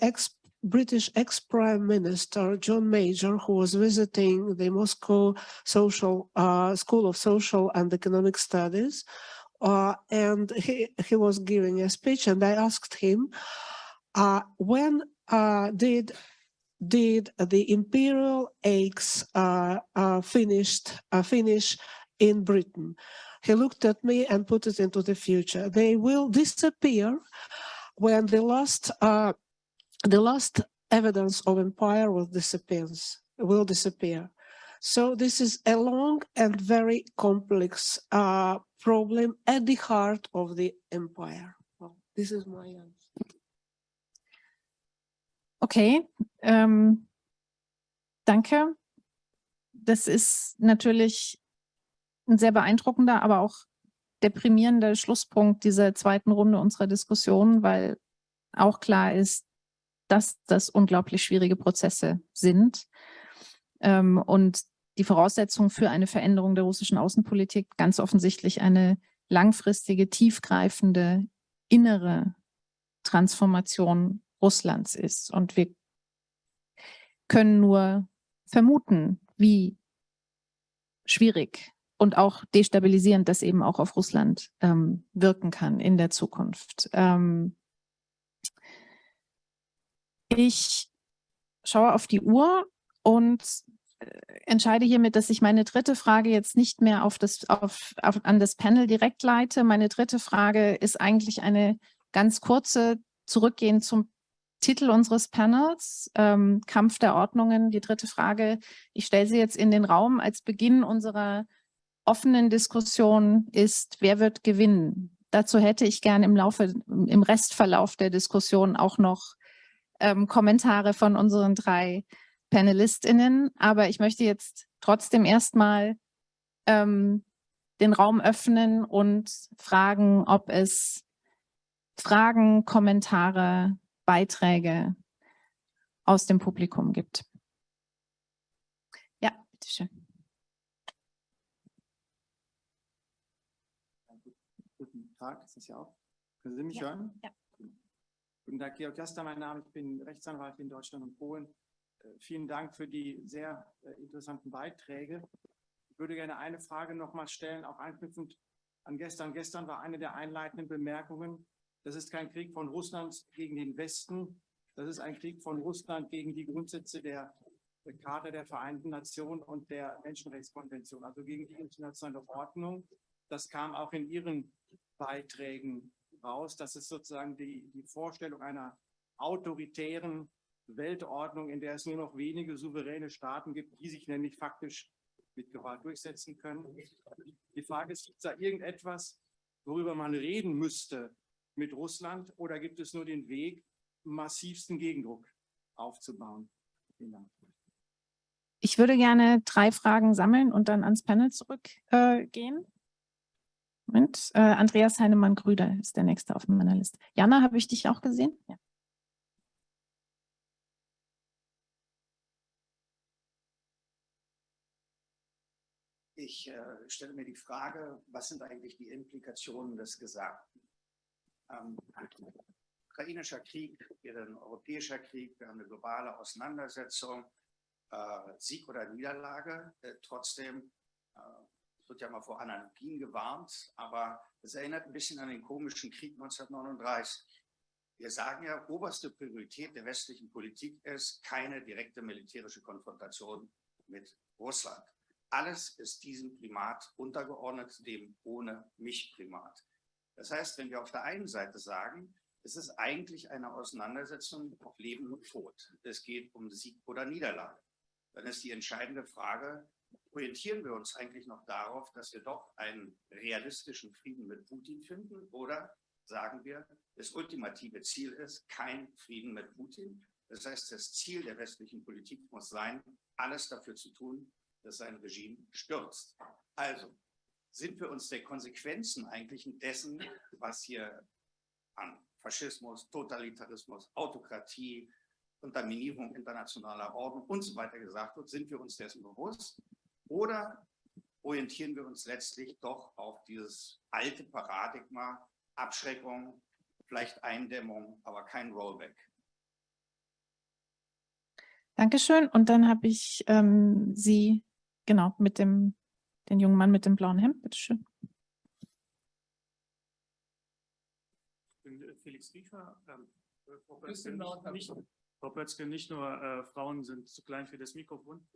British ex-Prime Minister, John Major, who was visiting the Moscow School of Social and Economic Studies, and he was giving a speech, and I asked him, when did the imperial aches finish in Britain? He looked at me and put it into the future. They will disappear when the last evidence of empire will disappear. So this is a long and very complex problem at the heart of the empire. Well, this is my answer. Okay, danke. Das ist natürlich ein sehr beeindruckender, aber auch deprimierender Schlusspunkt dieser zweiten Runde unserer Diskussion, weil auch klar ist, dass das unglaublich schwierige Prozesse sind und die Voraussetzung für eine Veränderung der russischen Außenpolitik ganz offensichtlich eine langfristige, tiefgreifende innere Transformation Russlands ist. Und wir können nur vermuten, wie schwierig und auch destabilisierend das eben auch auf Russland wirken kann in der Zukunft. Ich schaue auf die Uhr und entscheide hiermit, dass ich meine dritte Frage jetzt nicht mehr an das Panel direkt leite. Meine dritte Frage ist eigentlich eine ganz kurze, zurückgehend zum Titel unseres Panels, Kampf der Ordnungen. Die dritte Frage, ich stelle sie jetzt in den Raum als Beginn unserer offenen Diskussion, ist: Wer wird gewinnen? Dazu hätte ich gern im Restverlauf der Diskussion auch noch Kommentare von unseren drei PanelistInnen, aber ich möchte jetzt trotzdem erstmal den Raum öffnen und fragen, ob es Fragen, Kommentare, Beiträge aus dem Publikum gibt. Ja, bitteschön. Guten Tag, ist das ja auch? Können Sie mich hören? Ja. Guten Tag, Georg Jaster, mein Name. Ich bin Rechtsanwalt in Deutschland und Polen. Vielen Dank für die sehr interessanten Beiträge. Ich würde gerne eine Frage nochmal stellen, auch anknüpfend an gestern. Gestern war eine der einleitenden Bemerkungen, das ist kein Krieg von Russland gegen den Westen, das ist ein Krieg von Russland gegen die Grundsätze der Charta der Vereinten Nationen und der Menschenrechtskonvention, also gegen die internationale Ordnung. Das kam auch in Ihren Beiträgen raus. Das ist sozusagen die Vorstellung einer autoritären Weltordnung, in der es nur noch wenige souveräne Staaten gibt, die sich nämlich faktisch mit Gewalt durchsetzen können. Die Frage ist, gibt es da irgendetwas, worüber man reden müsste mit Russland, oder gibt es nur den Weg, massivsten Gegendruck aufzubauen? Vielen Dank. Ich würde gerne 3 Fragen sammeln und dann ans Panel zurückgehen. Moment, Andreas Heinemann-Grüder ist der Nächste auf meiner Liste. Jana, habe ich dich auch gesehen? Ja. Ich stelle mir die Frage, was sind eigentlich die Implikationen des Gesagten? Ukrainischer Krieg, wird ein europäischer Krieg, wir haben eine globale Auseinandersetzung, Sieg oder Niederlage. Trotzdem wird ja mal vor Analogien gewarnt, aber es erinnert ein bisschen an den komischen Krieg 1939. Wir sagen ja, oberste Priorität der westlichen Politik ist keine direkte militärische Konfrontation mit Russland. Alles ist diesem Primat untergeordnet, dem Ohne-mich-Primat. Das heißt, wenn wir auf der einen Seite sagen, es ist eigentlich eine Auseinandersetzung auf Leben und Tod, es geht um Sieg oder Niederlage, dann ist die entscheidende Frage, orientieren wir uns eigentlich noch darauf, dass wir doch einen realistischen Frieden mit Putin finden, oder sagen wir, das ultimative Ziel ist kein Frieden mit Putin. Das heißt, das Ziel der westlichen Politik muss sein, alles dafür zu tun, dass sein Regime stürzt. Also sind wir uns der Konsequenzen eigentlich dessen, was hier an Faschismus, Totalitarismus, Autokratie, Unterminierung internationaler Ordnung und so weiter gesagt wird, sind wir uns dessen bewusst? Oder orientieren wir uns letztlich doch auf dieses alte Paradigma, Abschreckung, vielleicht Eindämmung, aber kein Rollback? Dankeschön. Und dann habe ich Sie, genau, mit den jungen Mann mit dem blauen Hemd. Bitte schön. Ich bin Felix Riefer. Frau Pötzke, nicht nur Frauen sind zu klein für das Mikrofon.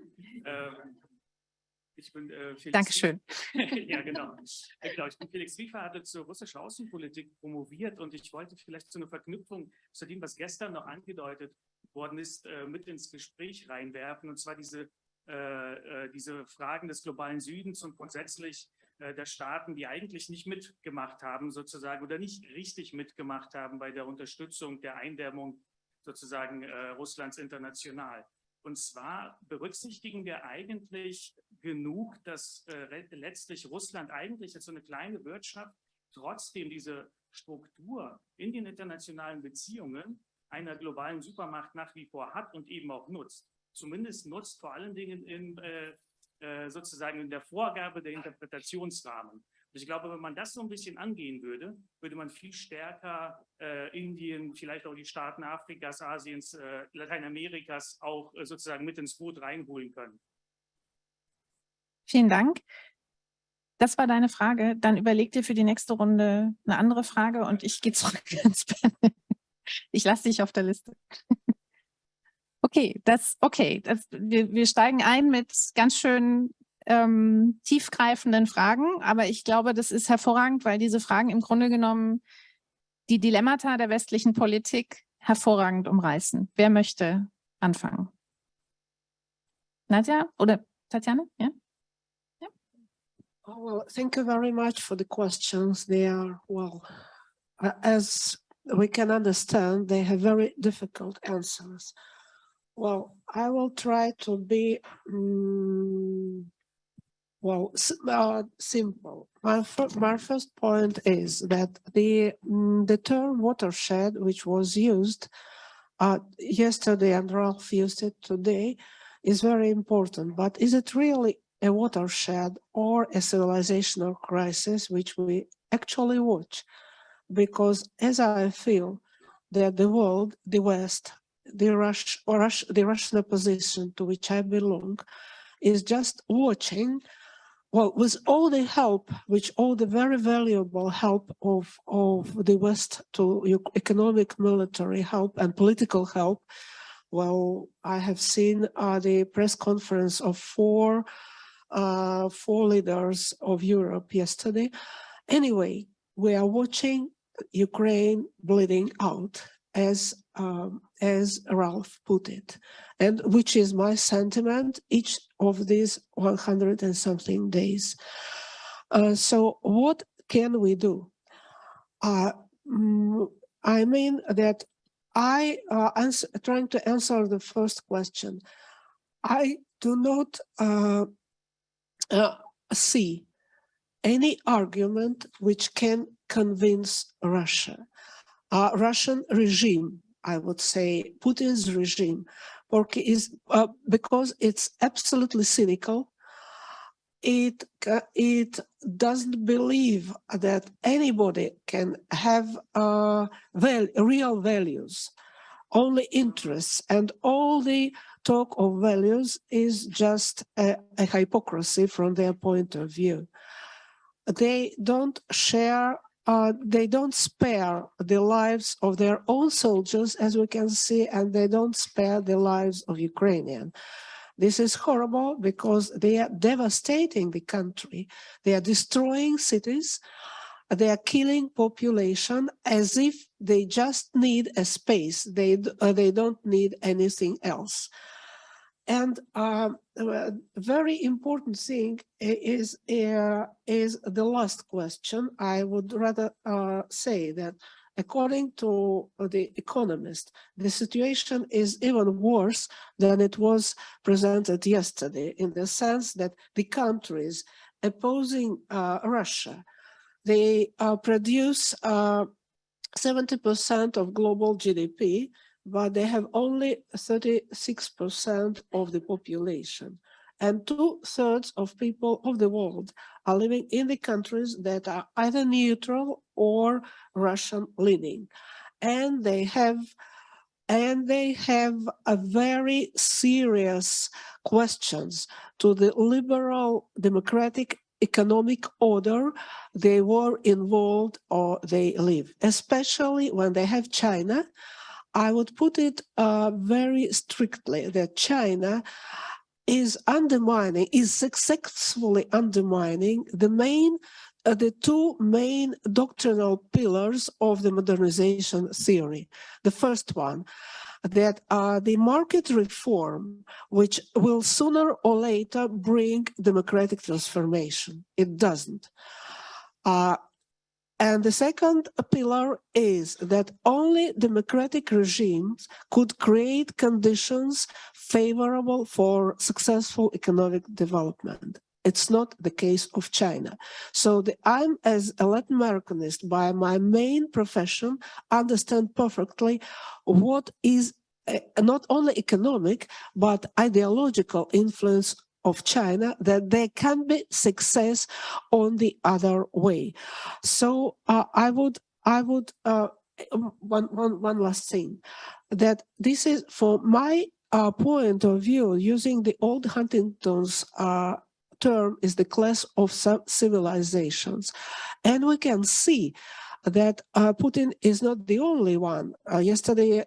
Ich bin Felix. Dankeschön. Ja, genau. Ich bin Felix Riefer, hatte zur russischen Außenpolitik promoviert und ich wollte vielleicht so eine Verknüpfung zu dem, was gestern noch angedeutet worden ist, mit ins Gespräch reinwerfen, und zwar diese Fragen des globalen Südens und grundsätzlich der Staaten, die eigentlich nicht mitgemacht haben sozusagen oder nicht richtig mitgemacht haben bei der Unterstützung der Eindämmung sozusagen Russlands international. Und zwar berücksichtigen wir eigentlich genug, dass letztlich Russland eigentlich als so eine kleine Wirtschaft trotzdem diese Struktur in den internationalen Beziehungen einer globalen Supermacht nach wie vor hat und eben auch nutzt. Zumindest nutzt vor allen Dingen sozusagen in der Vorgabe der Interpretationsrahmen. Und ich glaube, wenn man das so ein bisschen angehen würde, würde man viel stärker Indien, vielleicht auch die Staaten Afrikas, Asiens, Lateinamerikas auch sozusagen mit ins Boot reinholen können. Vielen Dank. Das war deine Frage. Dann überleg dir für die nächste Runde eine andere Frage und ich gehe zurück ins Panel. Ich lasse dich auf der Liste. Okay, wir steigen ein mit ganz schön tiefgreifenden Fragen, aber ich glaube, das ist hervorragend, weil diese Fragen im Grunde genommen die Dilemmata der westlichen Politik hervorragend umreißen. Wer möchte anfangen? Nadiia oder Tatiana? Ja? Ja. Oh, well, thank you very much for the questions. They are, well, as we can understand, they have very difficult answers. Well, I will try to be simple. My first point is that the term watershed, which was used yesterday and Ralf used it today, is very important. But is it really a watershed or a civilizational crisis which we actually watch? Because as I feel that the world, the West, the Russian opposition to which I belong, is just watching well, with all the help, all the very valuable help of the West to economic, military help and political help, well, I have seen the press conference of four leaders of Europe yesterday. Anyway, we are watching Ukraine bleeding out, as Ralf put it, and which is my sentiment each of these 100 and something days. So what can we do? I mean that trying to answer the first question, I do not see any argument which can convince Russia. Russian regime, I would say, Putin's regime, because it's absolutely cynical. It doesn't believe that anybody can have real values, only interests, and all the talk of values is just a hypocrisy from their point of view. They don't share, they don't spare the lives of their own soldiers, as we can see, and they don't spare the lives of Ukrainians. This is horrible because they are devastating the country. They are destroying cities. They are killing population as if they just need a space. They don't need anything else. And a very important thing is the last question. I would rather say that according to The Economist, the situation is even worse than it was presented yesterday, in the sense that the countries opposing Russia, they produce 70% of global GDP, but they have only 36% of the population. And 2/3 of people of the world are living in the countries that are either neutral or Russian leaning. And they have a very serious questions to the liberal democratic economic order they were involved or they live, especially when they have China. I would put it very strictly that China is successfully undermining the two main doctrinal pillars of the modernization theory. The first one, that the market reform, which will sooner or later bring democratic transformation. It doesn't. And the second pillar is that only democratic regimes could create conditions favorable for successful economic development. It's not the case of China. So I'm, as a Latin Americanist, by my main profession, understand perfectly what is not only economic, but ideological influence of China, that there can be success on the other way. So I would one last thing, that this is, for my point of view, using the old Huntington's term, is the clash of civilizations. And we can see that Putin is not the only one. Yesterday,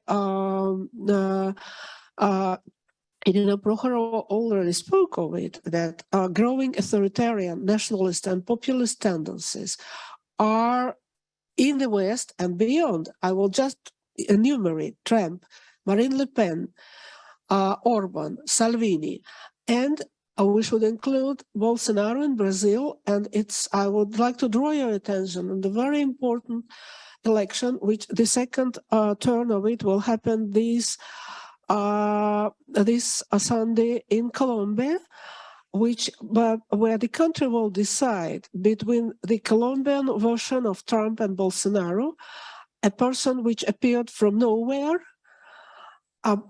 Irina Prokhorova already spoke of it, that growing authoritarian, nationalist and populist tendencies are in the West and beyond. I will just enumerate Trump, Marine Le Pen, Orban, Salvini, and we should include Bolsonaro in Brazil. And I would like to draw your attention on the very important election, which the second turn of it will happen this Sunday in Colombia, where the country will decide between the Colombian version of Trump and Bolsonaro, a person which appeared from nowhere,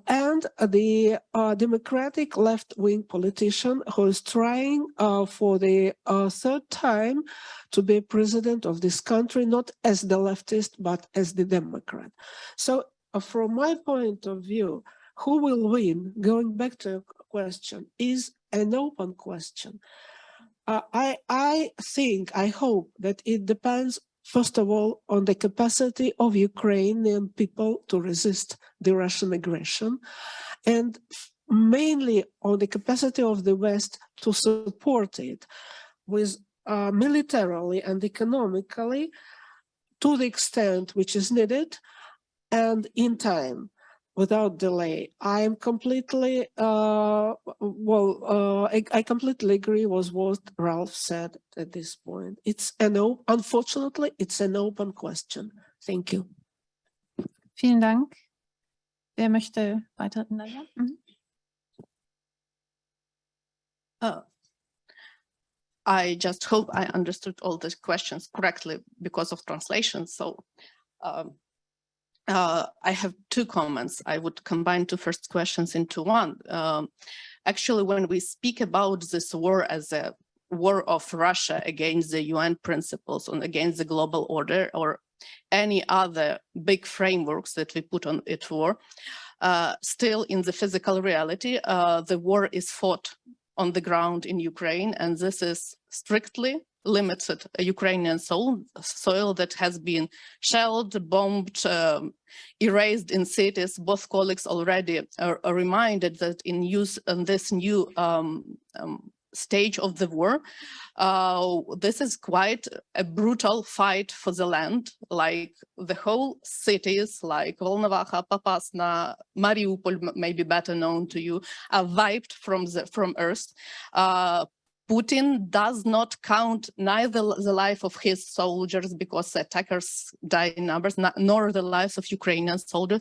and the democratic left-wing politician who is trying for the third time to be president of this country, not as the leftist, but as the Democrat. So from my point of view, who will win, going back to your question, is an open question. I think, I hope that it depends, first of all, on the capacity of Ukrainian people to resist the Russian aggression, and mainly on the capacity of the West to support it with militarily and economically to the extent which is needed and in time, without delay. I am completely, I completely agree with what Ralf said at this point. It's unfortunately, it's an open question. Thank you. Vielen Dank. Wer möchte weiter? Nadiia? I just hope I understood all the questions correctly because of translation. So I have two comments. I would combine two first questions into one. Actually, when we speak about this war as a war of Russia against the UN principles and against the global order or any other big frameworks that we put on it for, still in the physical reality, the war is fought on the ground in Ukraine, and this is strictly limited Ukrainian soil that has been shelled, bombed, erased in cities. Both colleagues already are reminded that in this new stage of the war, this is quite a brutal fight for the land, like the whole cities like Volnovakha, Popasna, Mariupol, maybe better known to you, are wiped from earth. Putin does not count neither the life of his soldiers because attackers die in numbers, nor the lives of Ukrainian soldiers.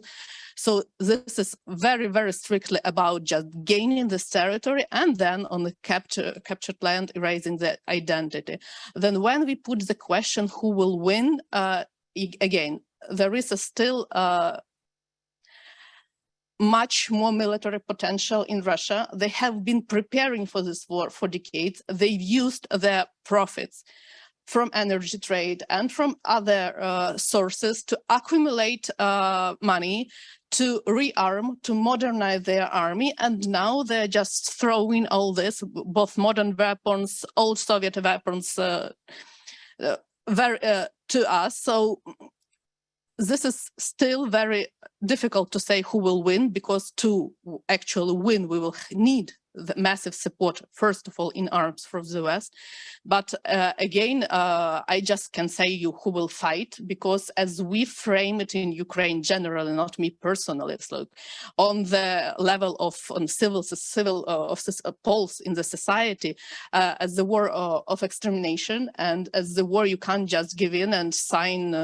So this is very, very strictly about just gaining this territory and then on the captured land, erasing the identity. Then when we put the question who will win, again, there is still much more military potential in Russia. They have been preparing for this war for decades. They've used their profits from energy trade and from other sources to accumulate money, to rearm, to modernize their army. And now they're just throwing all this, both modern weapons, old Soviet weapons, to us. So this is still very difficult to say who will win, because to actually win, we will need the massive support, first of all, in arms from the West. But again, I just can say you who will fight, because as we frame it in Ukraine generally, not me personally, it's like on the level of civil polls in the society, as the war of extermination, and as the war you can't just give in and sign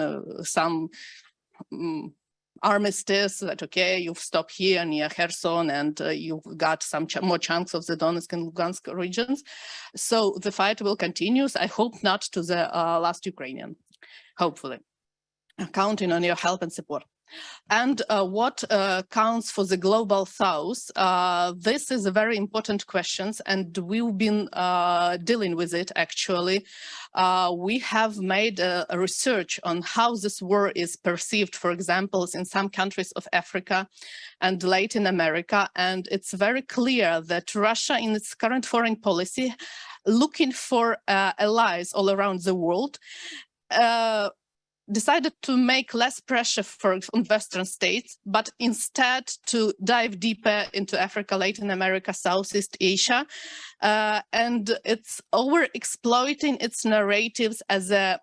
some armistice that, okay, you've stopped here near Kherson and you've got some more chunks of the Donetsk and Lugansk regions. So the fight will continue. I hope not to the last Ukrainian, hopefully. Counting on your help and support. And what counts for the global south? This is a very important question, and we've been dealing with it, actually. We have made a research on how this war is perceived, for example, in some countries of Africa and Latin America. And it's very clear that Russia, in its current foreign policy, looking for allies all around the world, decided to make less pressure on Western states, but instead to dive deeper into Africa, Latin America, Southeast Asia. And it's over-exploiting its narratives as a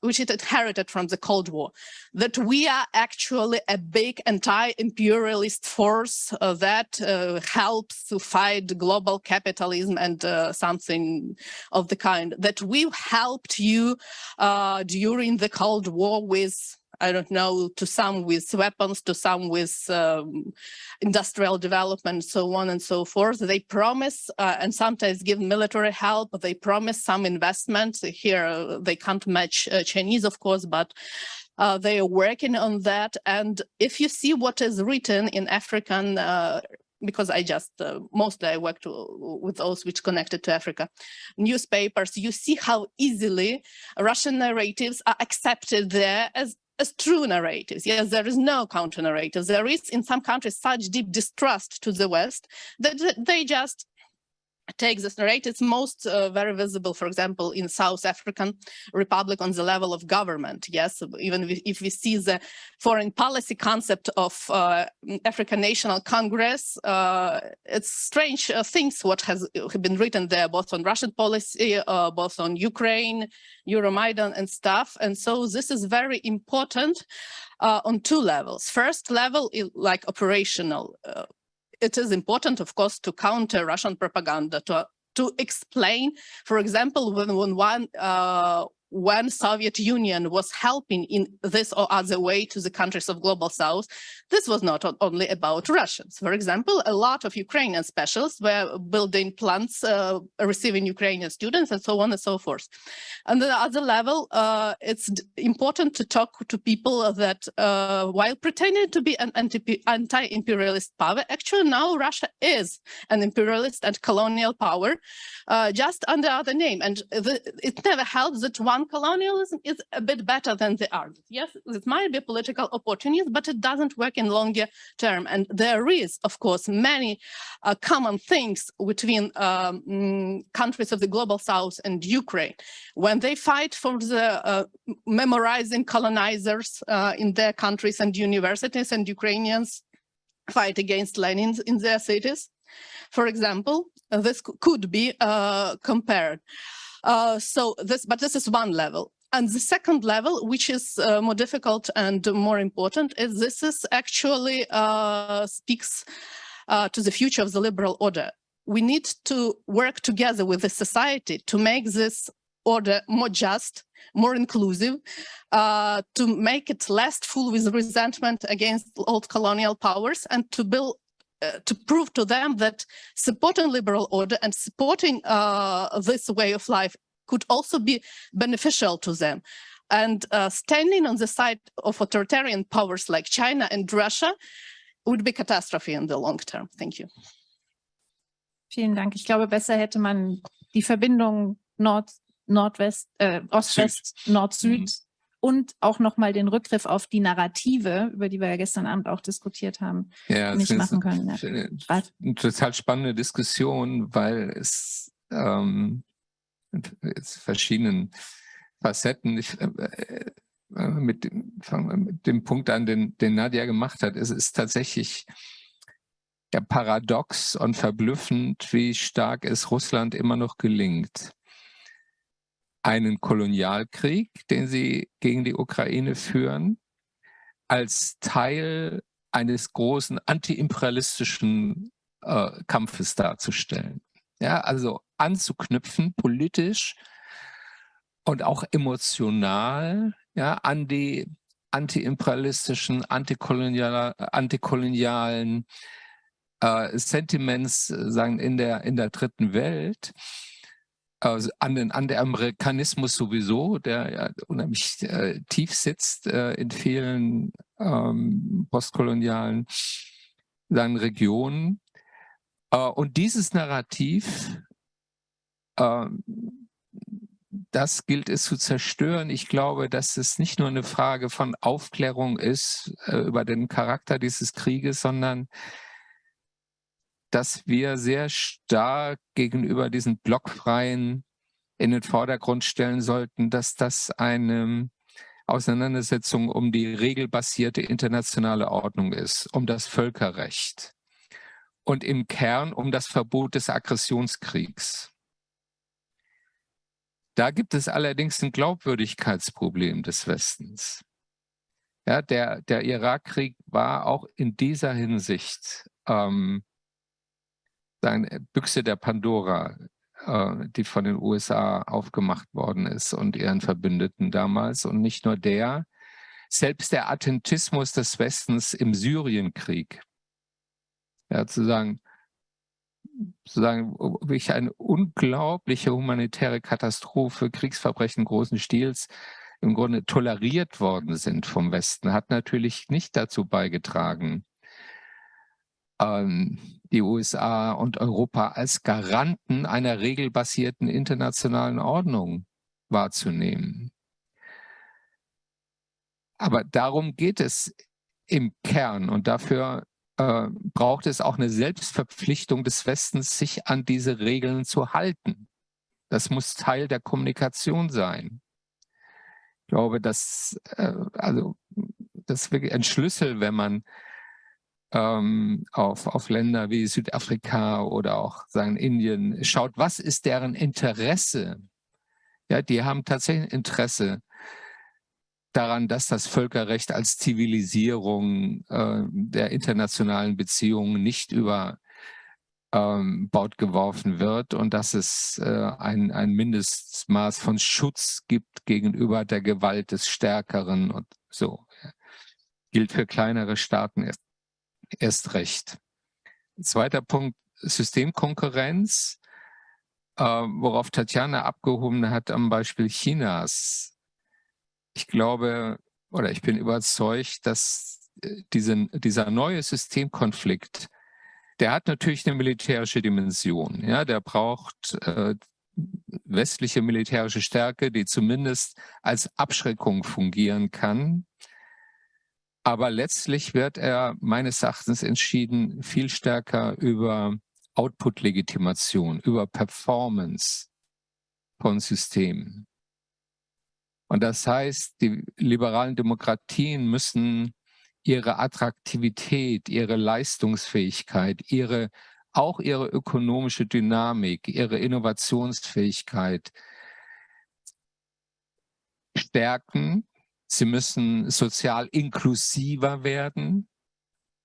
which it inherited from the Cold War, that we are actually a big anti-imperialist force that helps to fight global capitalism and something of the kind, that we helped you during the Cold War with, I don't know, to some with weapons, to some with industrial development, so on and so forth. They promise and sometimes give military help. They promise some investment. Here they can't match Chinese, of course, but they are working on that. And if you see what is written in African, because I just, mostly I worked with those which connected to Africa, newspapers, you see how easily Russian narratives are accepted there as true narratives. Yes, there is no counter narrative. There is in some countries such deep distrust to the West that they just take this narrative. It's most very visible, for example, in South African Republic on the level of government. Yes, even if we see the foreign policy concept of African National Congress, it's strange things what has been written there, both on Russian policy, both on Ukraine, Euromaidan and stuff. And so this is very important on two levels. First level is like operational. It is important, of course, to counter Russian propaganda, to explain, for example, when Soviet Union was helping in this or other way to the countries of Global South, this was not only about Russians. For example, a lot of Ukrainian specialists were building plants, receiving Ukrainian students, and so on and so forth. On the other level, it's important to talk to people that while pretending to be an anti-imperialist power, actually now Russia is an imperialist and colonial power, just under other name. And it never helps that one colonialism is a bit better than the other. Yes, it might be political opportunism, but it doesn't work in longer term. And there is, of course, many common things between countries of the Global South and Ukraine. When they fight for the memorizing colonizers in their countries and universities, and Ukrainians fight against Lenin in their cities, for example, this could be compared. But this is one level. And the second level, which is more difficult and more important, is this is actually speaks to the future of the liberal order. We need to work together with the society to make this order more just, more inclusive, to make it less full with resentment against old colonial powers, and to build to prove to them that supporting liberal order and supporting this way of life could also be beneficial to them. And standing on the side of authoritarian powers like China and Russia would be catastrophe in the long term. Thank you. Vielen Dank. Ich glaube, besser hätte man die Verbindung Ost-West, Nord-Süd und auch nochmal den Rückgriff auf die Narrative, über die wir ja gestern Abend auch diskutiert haben, nicht machen können. Ja. Eine total spannende Diskussion, weil es verschiedenen Facetten, mit dem Punkt an, den Nadiia gemacht hat, es ist tatsächlich ja paradox und verblüffend, wie stark es Russland immer noch gelingt, einen Kolonialkrieg, den sie gegen die Ukraine führen, als Teil eines großen antiimperialistischen Kampfes darzustellen. Ja, also anzuknüpfen, politisch und auch emotional, ja, an die antiimperialistischen, antikolonialen Sentiments, sagen, in der dritten Welt. An der Amerikanismus sowieso, der ja unheimlich tief sitzt in vielen postkolonialen Regionen. Und dieses Narrativ, das gilt es zu zerstören. Ich glaube, dass es nicht nur eine Frage von Aufklärung ist über den Charakter dieses Krieges, sondern dass wir sehr stark gegenüber diesen Blockfreien in den Vordergrund stellen sollten, dass das eine Auseinandersetzung um die regelbasierte internationale Ordnung ist, um das Völkerrecht und im Kern um das Verbot des Aggressionskriegs. Da gibt es allerdings ein Glaubwürdigkeitsproblem des Westens. Ja, der Irakkrieg war auch in dieser Hinsicht Büchse der Pandora, die von den USA aufgemacht worden ist und ihren Verbündeten damals. Und nicht nur der, selbst der Attentismus des Westens im Syrienkrieg. Ja, zu sagen, wirklich eine unglaubliche humanitäre Katastrophe, Kriegsverbrechen großen Stils im Grunde toleriert worden sind vom Westen, hat natürlich nicht dazu beigetragen, die USA und Europa als Garanten einer regelbasierten internationalen Ordnung wahrzunehmen. Aber darum geht es im Kern und dafür braucht es auch eine Selbstverpflichtung des Westens, sich an diese Regeln zu halten. Das muss Teil der Kommunikation sein. Ich glaube, das ist wirklich ein Schlüssel, wenn man auf Länder wie Südafrika oder auch sagen Indien schaut, was ist deren Interesse? Ja, die haben tatsächlich Interesse daran, dass das Völkerrecht als Zivilisierung der internationalen Beziehungen nicht über Bord geworfen wird und dass es ein Mindestmaß von Schutz gibt gegenüber der Gewalt des Stärkeren und so. Ja. Gilt für kleinere Staaten erst recht. Zweiter Punkt, Systemkonkurrenz, worauf Tatiana abgehoben hat am Beispiel Chinas. Ich glaube oder ich bin überzeugt, dass dieser neue Systemkonflikt, der hat natürlich eine militärische Dimension. Ja, der braucht westliche militärische Stärke, die zumindest als Abschreckung fungieren kann. Aber letztlich wird er meines Erachtens entschieden viel stärker über Output-Legitimation, über Performance von Systemen. Und das heißt, die liberalen Demokratien müssen ihre Attraktivität, ihre Leistungsfähigkeit, auch ihre ökonomische Dynamik, ihre Innovationsfähigkeit stärken. Sie müssen sozial inklusiver werden.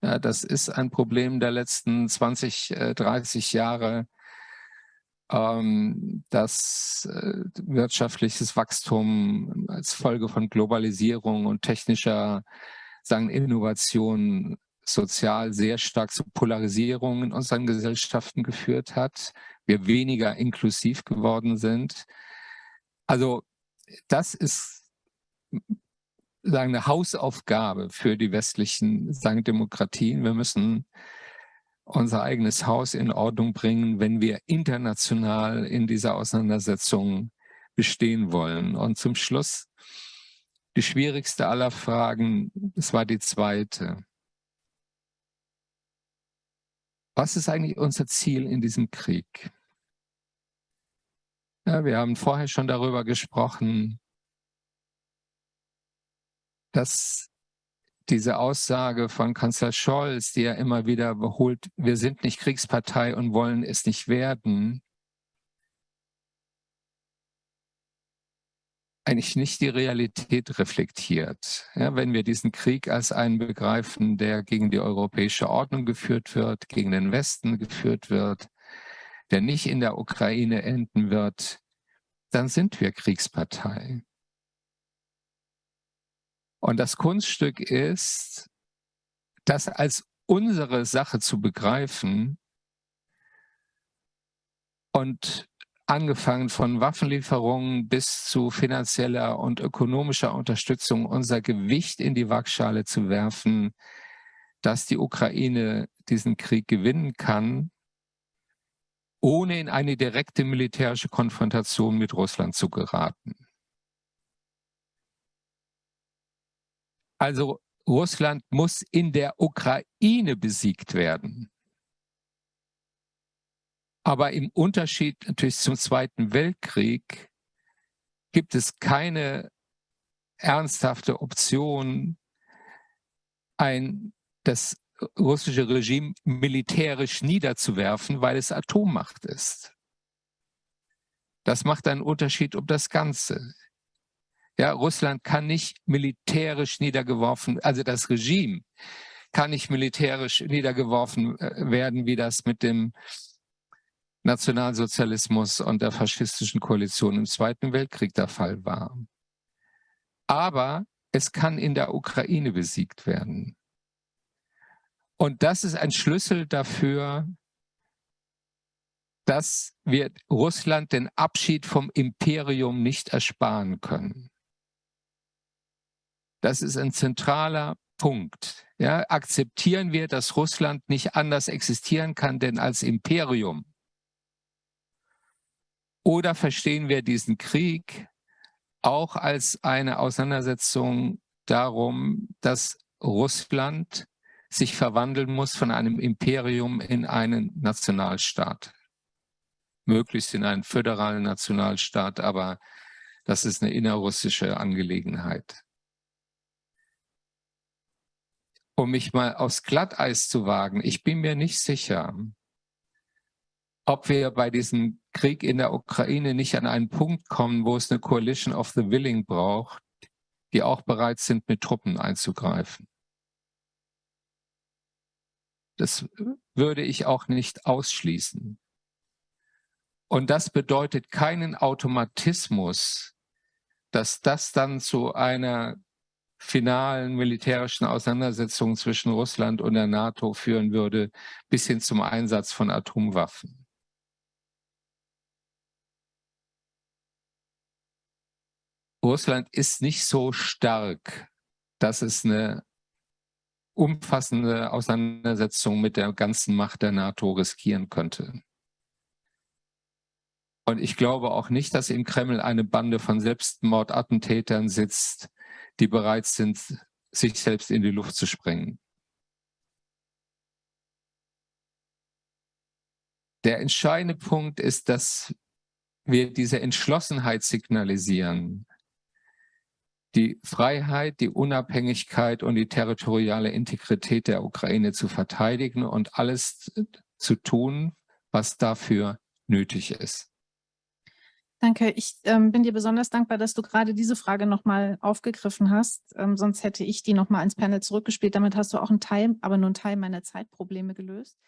Ja, das ist ein Problem der letzten 20, 30 Jahre, dass wirtschaftliches Wachstum als Folge von Globalisierung und technischer Innovation sozial sehr stark zu Polarisierung in unseren Gesellschaften geführt hat. Wir weniger inklusiv geworden sind. Also das ist eine Hausaufgabe für die westlichen Demokratien. Wir müssen unser eigenes Haus in Ordnung bringen, wenn wir international in dieser Auseinandersetzung bestehen wollen. Und zum Schluss die schwierigste aller Fragen, das war die zweite. Was ist eigentlich unser Ziel in diesem Krieg? Ja, wir haben vorher schon darüber gesprochen, dass diese Aussage von Kanzler Scholz, die er immer wieder wiederholt, wir sind nicht Kriegspartei und wollen es nicht werden, eigentlich nicht die Realität reflektiert. Ja, wenn wir diesen Krieg als einen begreifen, der gegen die europäische Ordnung geführt wird, gegen den Westen geführt wird, der nicht in der Ukraine enden wird, dann sind wir Kriegspartei. Und das Kunststück ist, das als unsere Sache zu begreifen und angefangen von Waffenlieferungen bis zu finanzieller und ökonomischer Unterstützung unser Gewicht in die Waagschale zu werfen, dass die Ukraine diesen Krieg gewinnen kann, ohne in eine direkte militärische Konfrontation mit Russland zu geraten. Also Russland muss in der Ukraine besiegt werden. Aber im Unterschied natürlich zum Zweiten Weltkrieg gibt es keine ernsthafte Option, das russische Regime militärisch niederzuwerfen, weil es Atommacht ist. Das macht einen Unterschied um das Ganze. Ja, Russland kann nicht militärisch niedergeworfen, also das Regime kann nicht militärisch niedergeworfen werden, wie das mit dem Nationalsozialismus und der faschistischen Koalition im Zweiten Weltkrieg der Fall war. Aber es kann in der Ukraine besiegt werden. Und das ist ein Schlüssel dafür, dass wir Russland den Abschied vom Imperium nicht ersparen können. Das ist ein zentraler Punkt. Ja, akzeptieren wir, dass Russland nicht anders existieren kann, denn als Imperium? Oder verstehen wir diesen Krieg auch als eine Auseinandersetzung darum, dass Russland sich verwandeln muss von einem Imperium in einen Nationalstaat. Möglichst in einen föderalen Nationalstaat, aber das ist eine innerrussische Angelegenheit. Um mich mal aufs Glatteis zu wagen, ich bin mir nicht sicher, ob wir bei diesem Krieg in der Ukraine nicht an einen Punkt kommen, wo es eine Coalition of the Willing braucht, die auch bereit sind, mit Truppen einzugreifen. Das würde ich auch nicht ausschließen. Und das bedeutet keinen Automatismus, dass das dann zu einer finalen militärischen Auseinandersetzung zwischen Russland und der NATO führen würde, bis hin zum Einsatz von Atomwaffen. Russland ist nicht so stark, dass es eine umfassende Auseinandersetzung mit der ganzen Macht der NATO riskieren könnte. Und ich glaube auch nicht, dass im Kreml eine Bande von Selbstmordattentätern sitzt, die bereit sind, sich selbst in die Luft zu sprengen. Der entscheidende Punkt ist, dass wir diese Entschlossenheit signalisieren, die Freiheit, die Unabhängigkeit und die territoriale Integrität der Ukraine zu verteidigen und alles zu tun, was dafür nötig ist. Danke. Ich bin dir besonders dankbar, dass du gerade diese Frage nochmal aufgegriffen hast. Sonst hätte ich die nochmal ins Panel zurückgespielt. Damit hast du auch einen Teil, aber nur einen Teil meiner Zeitprobleme gelöst.